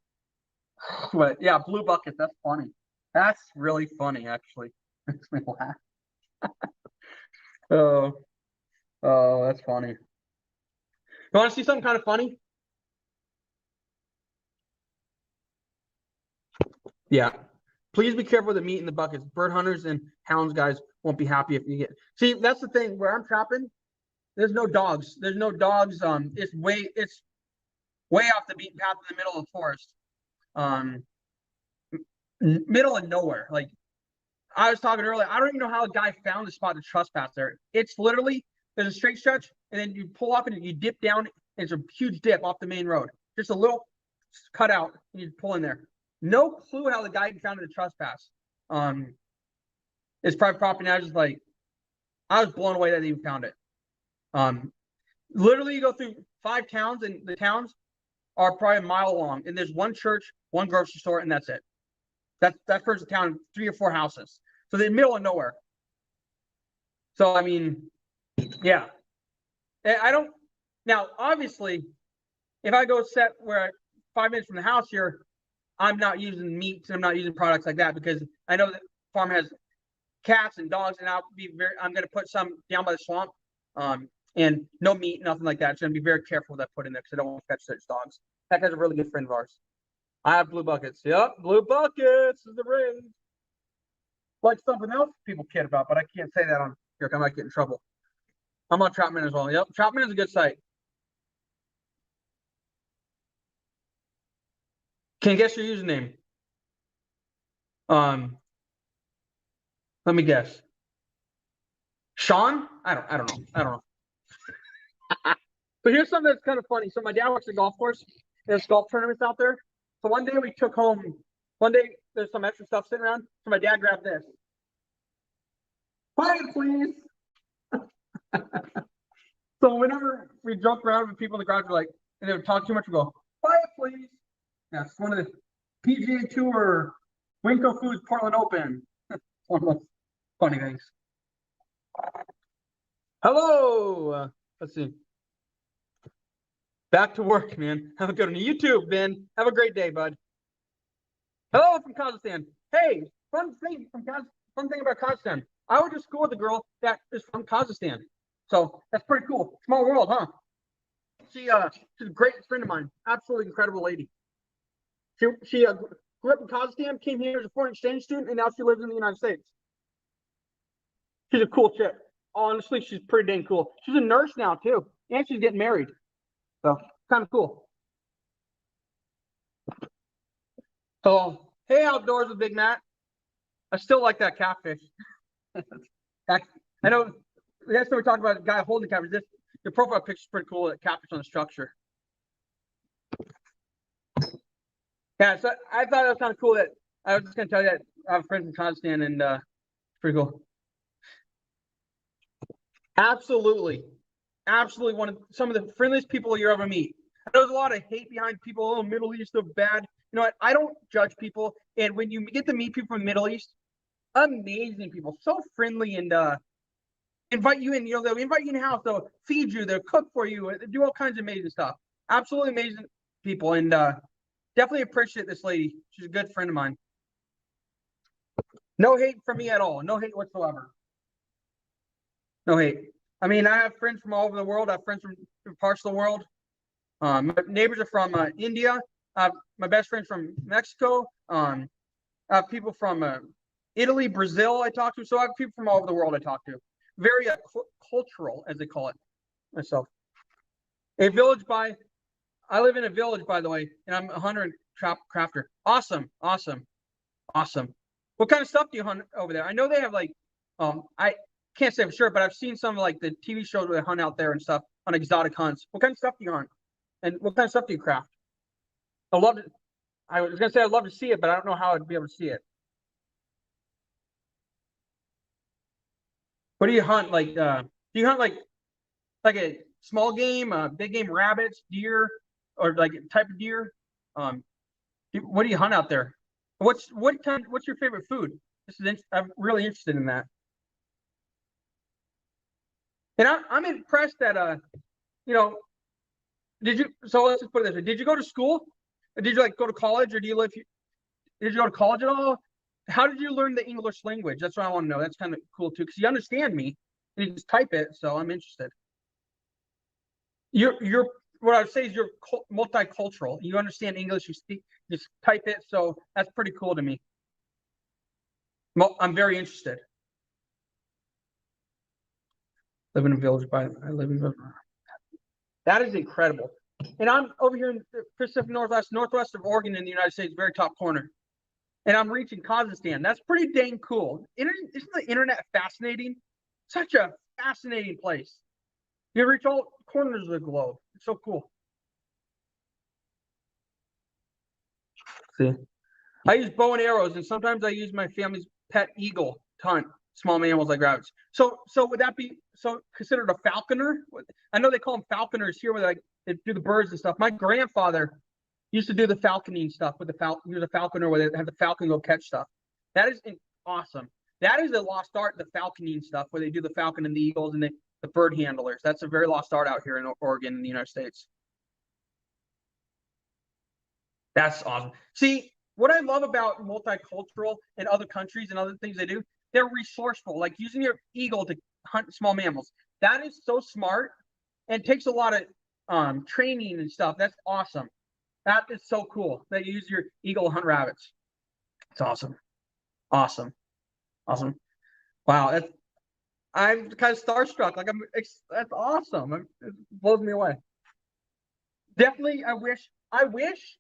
But yeah, blue buckets. That's funny. That's really funny, actually. Makes me laugh. Oh, that's funny. You want to see something kind of funny? Yeah. Please be careful with the meat in the buckets. Bird hunters and hounds guys won't be happy if you get. See, that's the thing. Where I'm trapping, there's no dogs. There's no dogs. It's way off the beaten path in the middle of the forest. Middle of nowhere. Like I was talking earlier, I don't even know how a guy found the spot to trespass there. It's literally there's a straight stretch, and then you pull up and you dip down. And it's a huge dip off the main road. Just a little cutout, and you pull in there. No clue how the guy found it to trespass. It's private property. And I was blown away that they even found it. Literally, you go through 5 towns, and the towns are probably a mile long. And there's one church, one grocery store, and that's it. That first town, 3 or 4 houses. So they're in the middle of nowhere. So I mean, yeah. I don't. Now, obviously, if I go set where 5 minutes from the house here, I'm not using meats and I'm not using products like that because I know that farm has cats and dogs, and I'm going to put some down by the swamp, and no meat, nothing like that. So I'm going to be very careful with that put in there because I don't want to catch such dogs. That guy's a really good friend of ours. I have blue buckets. Yep, blue buckets is the ring. Like something else people kid about, but I can't say that on here. I might get in trouble. I'm on Troutman as well. Yep, Troutman is a good site. Can you guess your username? Let me guess. Sean? I don't know. But here's something that's kind of funny. So my dad works at a golf course. There's golf tournaments out there. So one day we took home. One day there's some extra stuff sitting around. So my dad grabbed this. Quiet, please. So whenever we joke around with people in the garage, we're like, and they would talk too much, we go, quiet, please. Yeah, it's one of the PGA Tour, Winco Foods Portland Open. One of those funny things. Hello. Let's see. Back to work, man. Have a good one. YouTube, man. Have a great day, bud. Hello from Kazakhstan. Hey, fun thing about Kazakhstan. I went to school with a girl that is from Kazakhstan. So that's pretty cool. Small world, huh? She's a great friend of mine. Absolutely incredible lady. She grew up in Kazakhstan, came here as a foreign exchange student, and now she lives in the United States. She's a cool chick. Honestly, she's pretty dang cool. She's a nurse now too, and she's getting married. So kind of cool. So hey, outdoors with Big Matt. I still like that catfish. I know. That's what we talked about. The guy holding the catfish. Your profile picture is pretty cool. That catfish on the structure. Yeah, so I thought it was kind of cool that I was just gonna tell you that I have a friend from Kazakhstan, and it's pretty cool. Absolutely, absolutely one of some of the friendliest people you'll ever meet. I know there's a lot of hate behind people. Oh, Middle East are bad. You know what? I don't judge people, and when you get to meet people from the Middle East, amazing people, so friendly, and invite you in. You know, they'll invite you in the house. They'll feed you. They'll cook for you. They do all kinds of amazing stuff. Absolutely amazing people, and definitely appreciate this lady. She's a good friend of mine. No hate from me at all. No hate whatsoever. No hate. I mean, I have friends from all over the world. I have friends from parts of the world. My neighbors are from India. My best friend's from Mexico. I have people from Italy, Brazil I talk to. So I have people from all over the world I talk to. Very cultural, as they call it, myself. A village I live in a village, by the way, and I'm a hunter and crafter. Awesome, awesome, awesome. What kind of stuff do you hunt over there? I know they have like, I can't say for sure, but I've seen some like the TV shows where they hunt out there and stuff on exotic hunts. What kind of stuff do you hunt? And what kind of stuff do you craft? I love it. I was gonna say I'd love to see it, but I don't know how I'd be able to see it. What do you hunt? Like, do you hunt like a small game, big game, rabbits, deer, or like type of deer? Um, what do you hunt out there? What's your favorite food? I'm really interested in that. And I'm impressed that you know, did you? So let's just put it this way: did you go to school? Or did you like go to college, or did you go to college at all? How did you learn the English language? That's what I want to know. That's kind of cool too, because you understand me and you just type it. So I'm interested. You're what I would say is you're multicultural. You understand English. You speak. Just type it. So that's pretty cool to me. I'm very interested. Live in a village by I live in. That is incredible. And I'm over here in the Pacific Northwest of Oregon in the United States, very top corner. And I'm reaching Kazakhstan. That's pretty dang cool. Isn't the internet fascinating? Such a fascinating place. You reach all corners of the globe. It's so cool. See, I use bow and arrows, and sometimes I use my family's pet eagle to hunt small mammals like rabbits. So would that be considered a falconer? I know they call them falconers here, where they do the birds and stuff. My grandfather used to do the falconing stuff with the falcon. He was a falconer where they have the falcon go catch stuff. That is awesome. That is a lost art, the falconing stuff, where they do the falcon and the eagles and the bird handlers. That's a very lost art out here in Oregon in the United States. That's awesome. See, what I love about multicultural and other countries and other things they do, they're resourceful, like using your eagle to hunt small mammals. That is so smart and takes a lot of training and stuff. That's awesome. That is so cool. That you use your eagle to hunt rabbits. It's awesome. Awesome. Awesome. Wow. I'm kind of starstruck. That's awesome. It blows me away. Definitely, I wish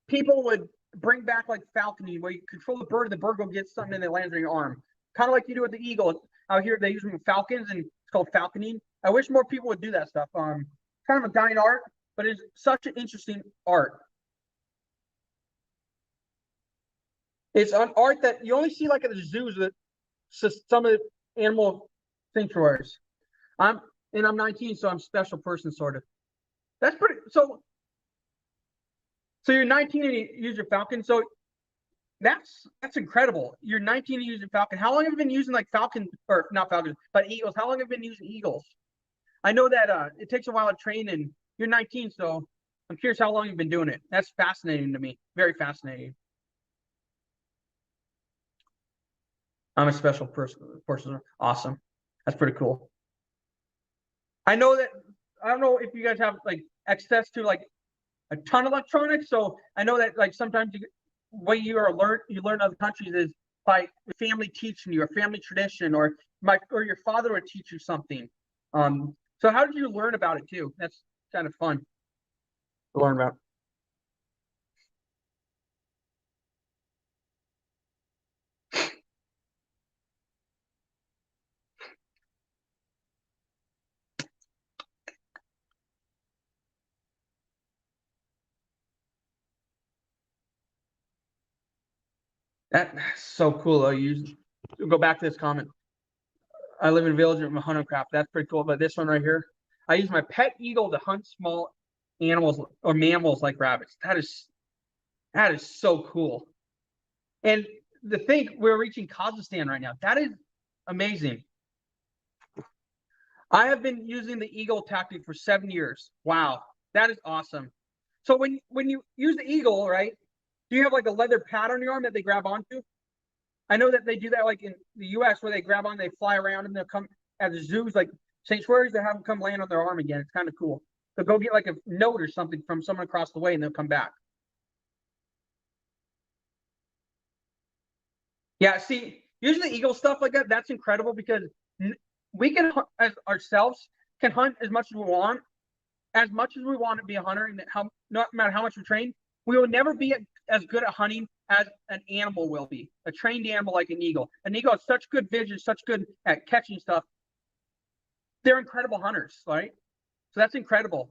people would bring back like falconing, where you control the bird and the bird go get something and it lands on your arm. Kind of like you do with the eagle. Out here they use them with falcons and it's called falconing. I wish more people would do that stuff. Kind of a dying art, but it's such an interesting art. It's an art that you only see like at the zoos with some of the animal sanctuaries. I'm I'm 19, so I'm a special person sort of. That's pretty. So you're 19 and you use your falcon. So that's incredible. You're 19 and you use your falcon. How long have you been using like falcon or not falcons, but eagles? How long have you been using eagles? I know that it takes a while to train, and you're 19, so I'm curious how long you've been doing it. That's fascinating to me. Very fascinating. I'm a special person. Awesome. That's pretty cool. I know that I don't know if you guys have like access to like a ton of electronics. So I know that like sometimes way you learn other countries is by family teaching you or family tradition or your father would teach you something. So how did you learn about it too? That's kind of fun to learn about. That's so cool though. You go back to this comment. I live in a village of hunting craft. That's pretty cool. But this one right here, I use my pet eagle to hunt small animals or mammals like rabbits. That is so cool. And the thing we're reaching Kazakhstan right now. That is amazing. I have been using the eagle tactic for 7 years. Wow, that is awesome. So when you use the eagle, right? Do you have like a leather pad on your arm that they grab onto? I know that they do that like in the U.S. where they grab on, they fly around, and they'll come at the zoos, like sanctuaries, they have them come land on their arm again. It's kind of cool. They'll go get like a note or something from someone across the way, and they'll come back. Yeah, see, using the eagle stuff like that, that's incredible because we can as ourselves can hunt as much as we want to be a hunter, and no matter how much we train, we will never be as good at hunting as an animal will be. A trained animal like an eagle. An eagle has such good vision, such good at catching stuff. They're incredible hunters, right? So that's incredible.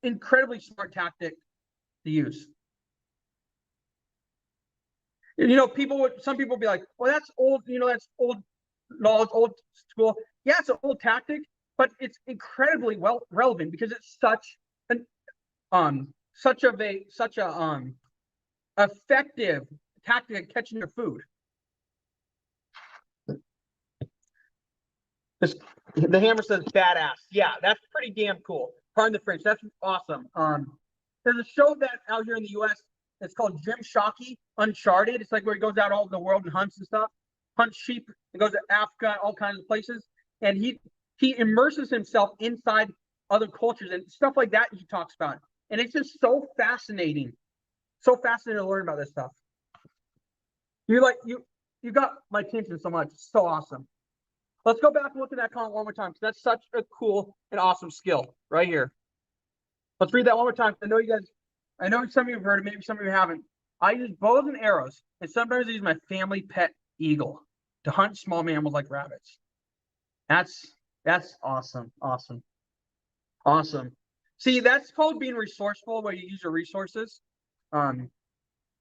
Incredibly smart tactic to use. And, some people would be like, well, that's old, that's old knowledge, old school. Yeah, it's an old tactic, but it's incredibly relevant because it's such a effective tactic at catching your food. The hammer says badass. Yeah, that's pretty damn cool. Pardon the French. That's awesome. There's a show that out here in the U.S. It's called Jim Shockey Uncharted. It's like where he goes out all over the world and hunts and stuff, hunts sheep. He goes to Africa, all kinds of places, and he immerses himself inside other cultures and stuff like that. He talks about, and it's just so fascinating to learn about this stuff. You got my attention so much. It's so awesome. Let's go back and look at that comment one more time because that's such a cool and awesome skill right here. Let's read that one more time. I know some of you have heard it, maybe some of you haven't. I use bows and arrows, and sometimes I use my family pet eagle to hunt small mammals like rabbits. That's awesome. Awesome. See, that's called being resourceful where you use your resources.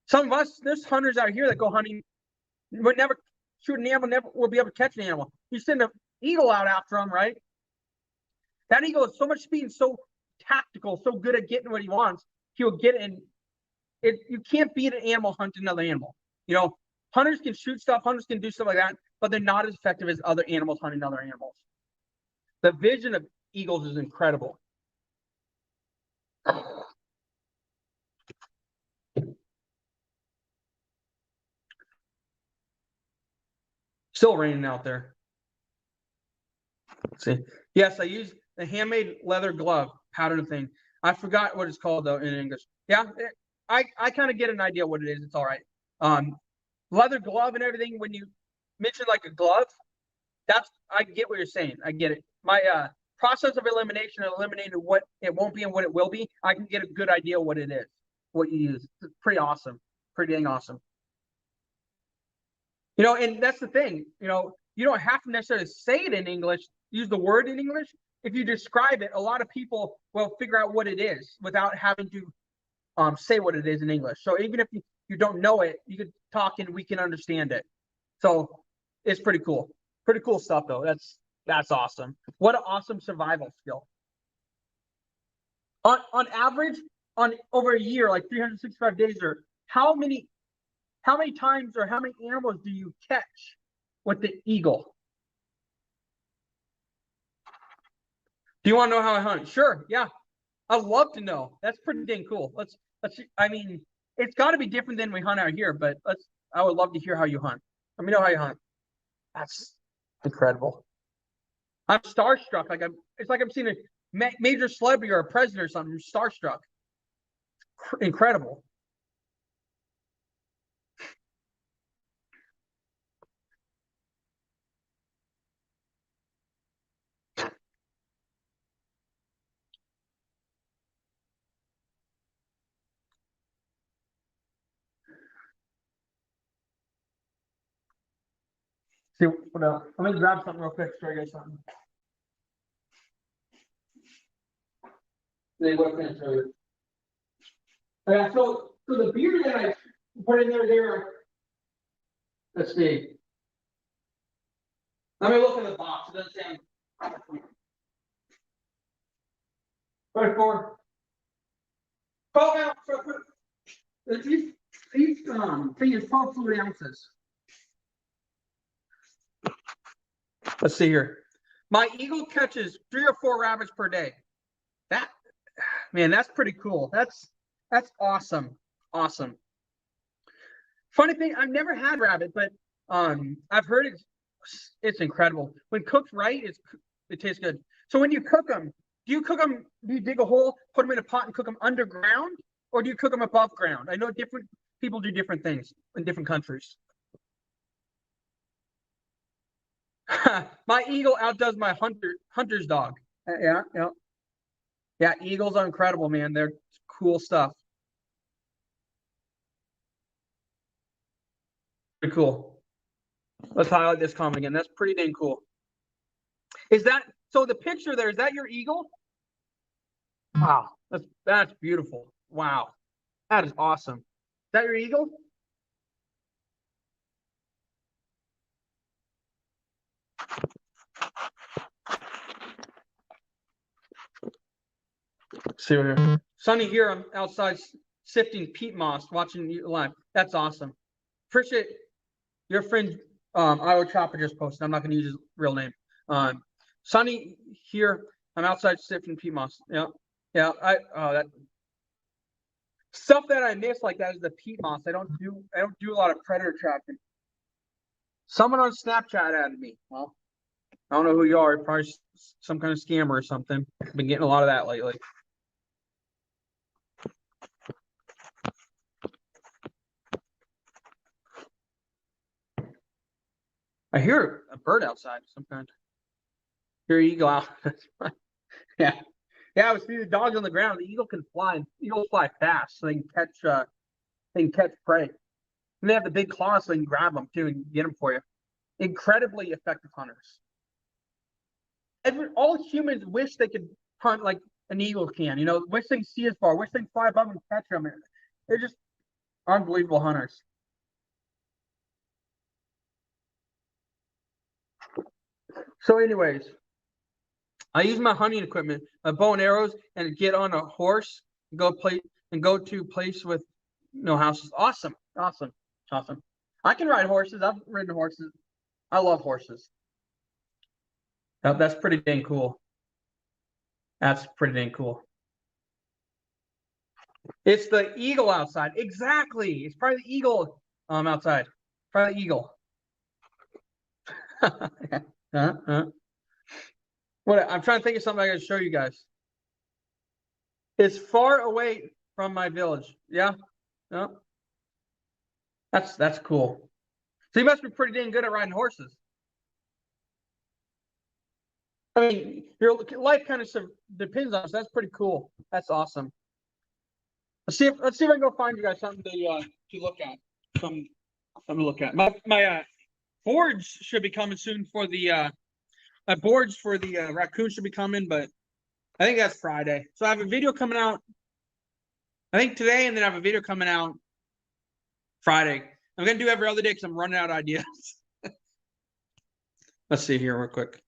Some of us, there's hunters out here that go hunting, would never shoot an animal, never will be able to catch an animal. You send an eagle out after him, right? That eagle has so much speed and so tactical, so good at getting what he wants. He'll get in. You can't beat an animal hunting another animal. Hunters can shoot stuff, hunters can do stuff like that, but they're not as effective as other animals hunting other animals. The vision of eagles is incredible. Still raining out there. Let's see. Yes, I use the handmade leather glove pattern thing. I forgot what it's called though in English. Yeah, I kind of get an idea what it is. It's all right. Leather glove and everything. When you mention like a glove, I get what you're saying. I get it. My process of elimination and eliminating what it won't be and what it will be, I can get a good idea what it is, what you use. It's pretty awesome. Pretty dang awesome. And that's the thing. You don't have to necessarily say it in English, use the word in English. If you describe it, a lot of people will figure out what it is without having to say what it is in English. So even if you don't know it, you can talk and we can understand it. So it's pretty cool. Pretty cool stuff though. That's awesome. What an awesome survival skill. On average, on over a year, like 365 days, or how many times or how many animals do you catch with the eagle? Do you want to know how I hunt? Sure, yeah. I'd love to know. That's pretty dang cool. I mean, it's got to be different than we hunt out here, but I would love to hear how you hunt. Let me know how you hunt. That's incredible. I'm starstruck. It's like I'm seeing a major celebrity or a president or something. I'm starstruck. Incredible. See what else? Let me grab something real quick. Show you guys something. What can I show you? Yeah, so the beer that I put in there, let's see. Let me look in the box. It doesn't say. 24. 12 ounce. Each thing is 12 fluid ounces. Let's see here. My eagle catches 3 or 4 rabbits per day. That, man, that's pretty cool. That's awesome. Awesome. Funny thing, I've never had rabbit, but I've heard it's incredible. When cooked right, it tastes good. So when you cook them, do you dig a hole, put them in a pot and cook them underground, or do you cook them above ground? I know different people do different things in different countries. My eagle outdoes my hunter's dog. Yeah, eagles are incredible, man. They're cool stuff. Pretty cool. Let's highlight this comment again. That's pretty dang cool. Is that so? The picture there, is that your eagle? Wow, that's beautiful. Wow, that is awesome. Is that your eagle? See what here. Sunny here. I'm outside sifting peat moss, watching you live. That's awesome. Appreciate your friend Iowa Chopper just posted. I'm not going to use his real name. Sunny here. I'm outside sifting peat moss. Yeah, yeah. That stuff that I miss like that is the peat moss. I don't do a lot of predator tracking. Someone on Snapchat added me. Well, I don't know who you are. Probably some kind of scammer or something. Been getting a lot of that lately. I hear a bird outside of some kind. Here you go out. Yeah. Yeah, I was seeing the dogs on the ground. The eagle can fly. Eagles fly fast, so they can catch prey. And they have the big claws, so they can grab them too and get them for you. Incredibly effective hunters. All humans wish they could hunt like an eagle can. You know, wish they could see as far. Wish they could fly above and catch them. They're just unbelievable hunters. So, anyways, I use my hunting equipment, my bow and arrows, and get on a horse and go to place with no houses. Awesome, awesome, awesome. I can ride horses. I've ridden horses. I love horses. That's pretty dang cool. That's pretty dang cool. It's the eagle outside. Exactly. It's probably the eagle outside. Probably the eagle. What I'm trying to think of something I gotta show you guys. It's far away from my village. Yeah. Yeah. That's cool. So you must be pretty dang good at riding horses. I mean, your life kind of depends on us. That's pretty cool. That's awesome. Let's see if I can go find you guys something to look at. Something to look at. My boards should be coming soon for the my boards for the raccoon should be coming, but I think that's Friday. So I have a video coming out, I think today, and then I have a video coming out Friday. I'm gonna do every other day because I'm running out of ideas. Let's see here real quick.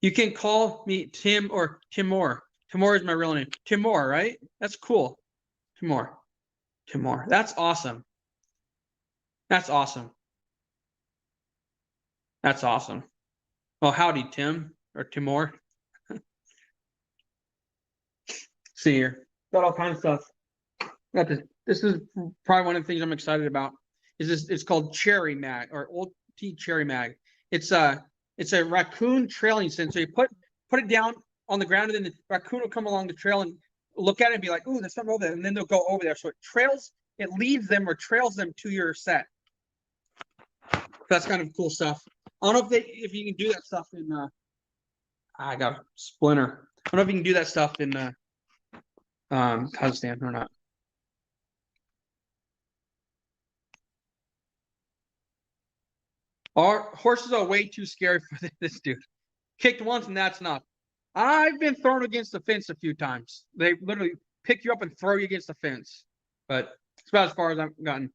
You can call me Tim or Timor. Timor is my real name. Timor, right? That's cool. Timor. Timor. That's awesome. That's awesome. That's awesome. Well, howdy, Tim or Timor. See here. Got all kinds of stuff. Got this. This is probably one of the things I'm excited about. Is this? It's called Cherry Mag or Old Tea Cherry Mag. It's It's a raccoon trailing scent. So you put it down on the ground, and then the raccoon will come along the trail and look at it and be like, "Ooh, there's something over there," and then they'll go over there. So it leads them or trails them to your set. That's kind of cool stuff. I don't know if you can do that stuff in I got a splinter. I don't know if you can do that stuff in Kazakhstan or not. Our horses are way too scary for this dude. Kicked once and that's enough. I've been thrown against the fence a few times. They literally pick you up and throw you against the fence. But it's about as far as I've gotten.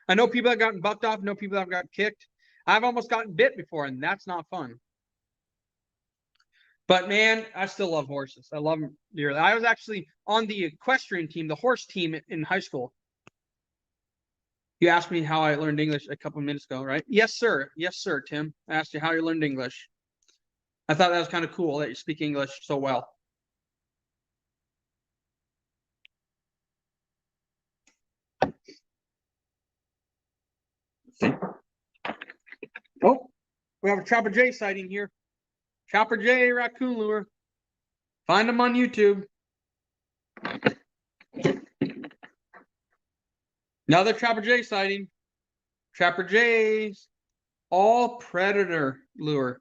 I know people that have gotten bucked off. I know people that have gotten kicked. I've almost gotten bit before, and that's not fun. But man, I still love horses. I love them dearly. I was actually on the equestrian team, the horse team in high school. You asked me how I learned English a couple of minutes ago, right? Yes, sir. Yes, sir, Tim. I asked you how you learned English. I thought that was kind of cool that you speak English so well. Oh, we have a Trapper J sighting here. Trapper J raccoon lure. Find them on YouTube. Another Trapper J sighting. Trapper J's all predator lure.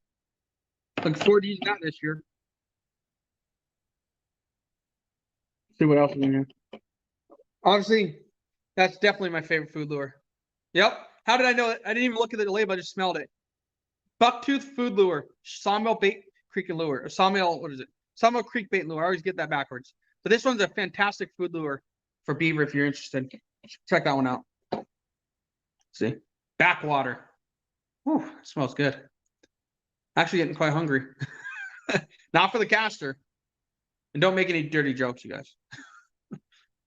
Looking forward to using that this year. See what else is in here. Honestly, that's definitely my favorite food lure. Yep. How did I know it? I didn't even look at the label. I just smelled it. Bucktooth food lure. Sawmill bait creek lure. Or Sawmill, what is it? Sawmill Creek bait lure. I always get that backwards. But this one's a fantastic food lure for beaver if you're interested. Check that one out. See? Backwater. Whew, it smells good. Actually getting quite hungry. Not for the caster. And don't make any dirty jokes, you guys.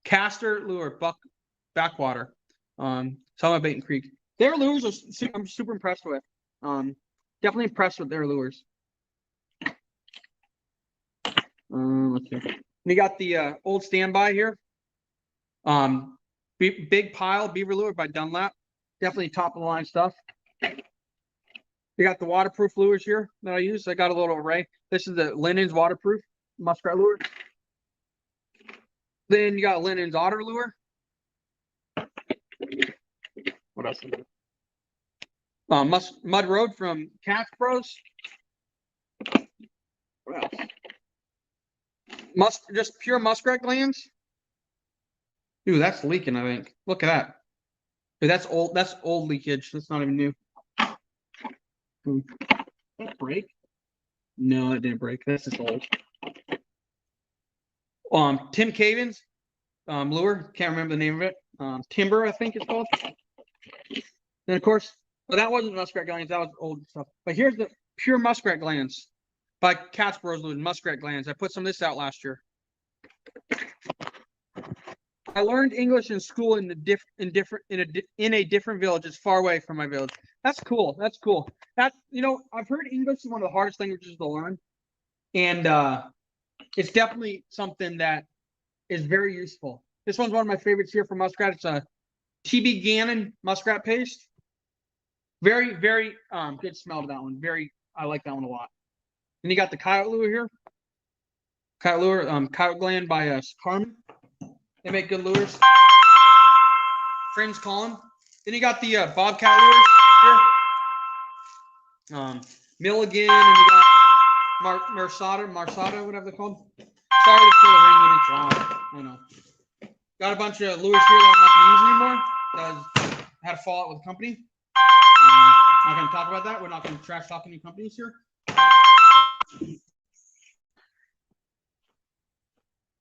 Caster lure, backwater. Sawmill Bait and Creek. Their lures are I'm super impressed with. Definitely impressed with their lures. Let's see. We got the old standby here. Big Pile Beaver Lure by Dunlap. Definitely top of the line stuff. We got the waterproof lures here that I use. I got a little array. This is the Linens waterproof muskrat lure. Then you got Linens otter lure. What else? Mud Road from Catch Bros. What else? Just pure muskrat glands. Ooh, that's leaking, I think. Look at that. Dude, that's old. That's old leakage. That's not even new. Did that break? No, it didn't break. That's just old. Tim Caven's lure. Can't remember the name of it. Timber, I think it's called. Then of course, well, that wasn't muskrat glands. That was old stuff. But here's the pure muskrat glands by Catch Bros. Muskrat glands. I put some of this out last year. I learned English in school in a different village. It's far away from my village. That's cool. That's cool. I've heard English is one of the hardest languages to learn, and it's definitely something that is very useful. This one's one of my favorites here for muskrat. It's a TB Gannon muskrat paste. Very, very good smell to that one. I like that one a lot. And you got the coyote lure here. Coyote lure, coyote gland by Carmen. They make good lures. Friends call them. Then you got the bobcat lures here. Milligan, and you got Marsada, whatever they're called. Sorry for the ring when it's loud. I know. Got a bunch of lures here that I'm not going to use anymore because I had a fallout with the company. I'm not going to talk about that. We're not going to trash talk any companies here.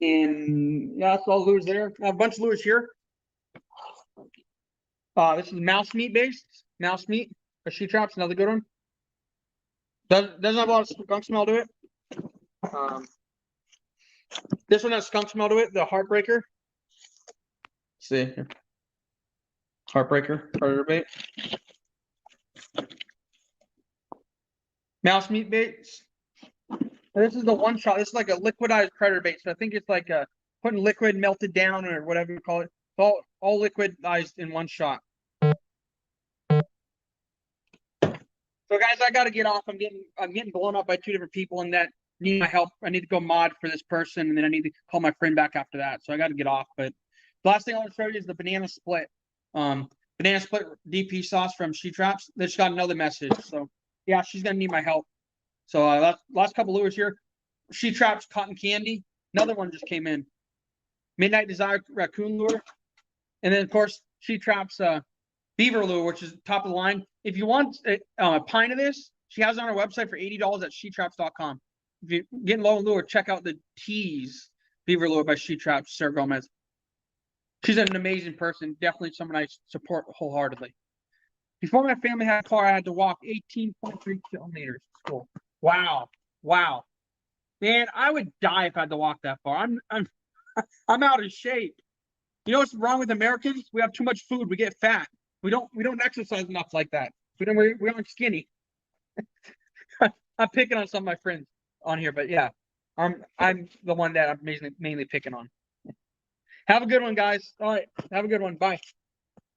And yeah, that's all lures there. I have a bunch of lures here. This is mouse meat based. Mouse meat. A shoe traps, another good one. Doesn't have a lot of skunk smell to it. This one has skunk smell to it. The Heartbreaker. Let's see here. Heartbreaker, predator bait. Mouse meat baits. This is the one shot. This is like a liquidized predator bait. So I think it's like putting liquid melted down or whatever you call it. It's all liquidized in one shot. So So guys, I got to get off. I'm getting blown up by 2 different people, and that need my help. I need to go mod for this person, and then I need to call my friend back after that. So I got to get off. But the last thing I want to show you is the banana split. Banana split DP sauce from She Traps. They just got another message. So yeah, she's gonna need my help. So last couple lures here. She Traps cotton candy. Another one just came in. Midnight Desire raccoon lure, and then of course She Traps beaver lure, which is top of the line. If you want a pint of this, she has it on her website for $80 at shetraps.com. If you're getting low on lure, check out the Tease beaver lure by She Traps, Sarah Gomez. She's an amazing person. Definitely someone I support wholeheartedly. Before my family had a car, I had to walk 18.3 kilometers to school. Wow. Wow. Man, I would die if I had to walk that far. I'm out of shape. You know what's wrong with Americans? We have too much food. We get fat. We don't exercise enough like that. We aren't skinny. I'm picking on some of my friends on here, but yeah, I'm the one that I'm mainly picking on. Have a good one, guys. All right, have a good one. Bye.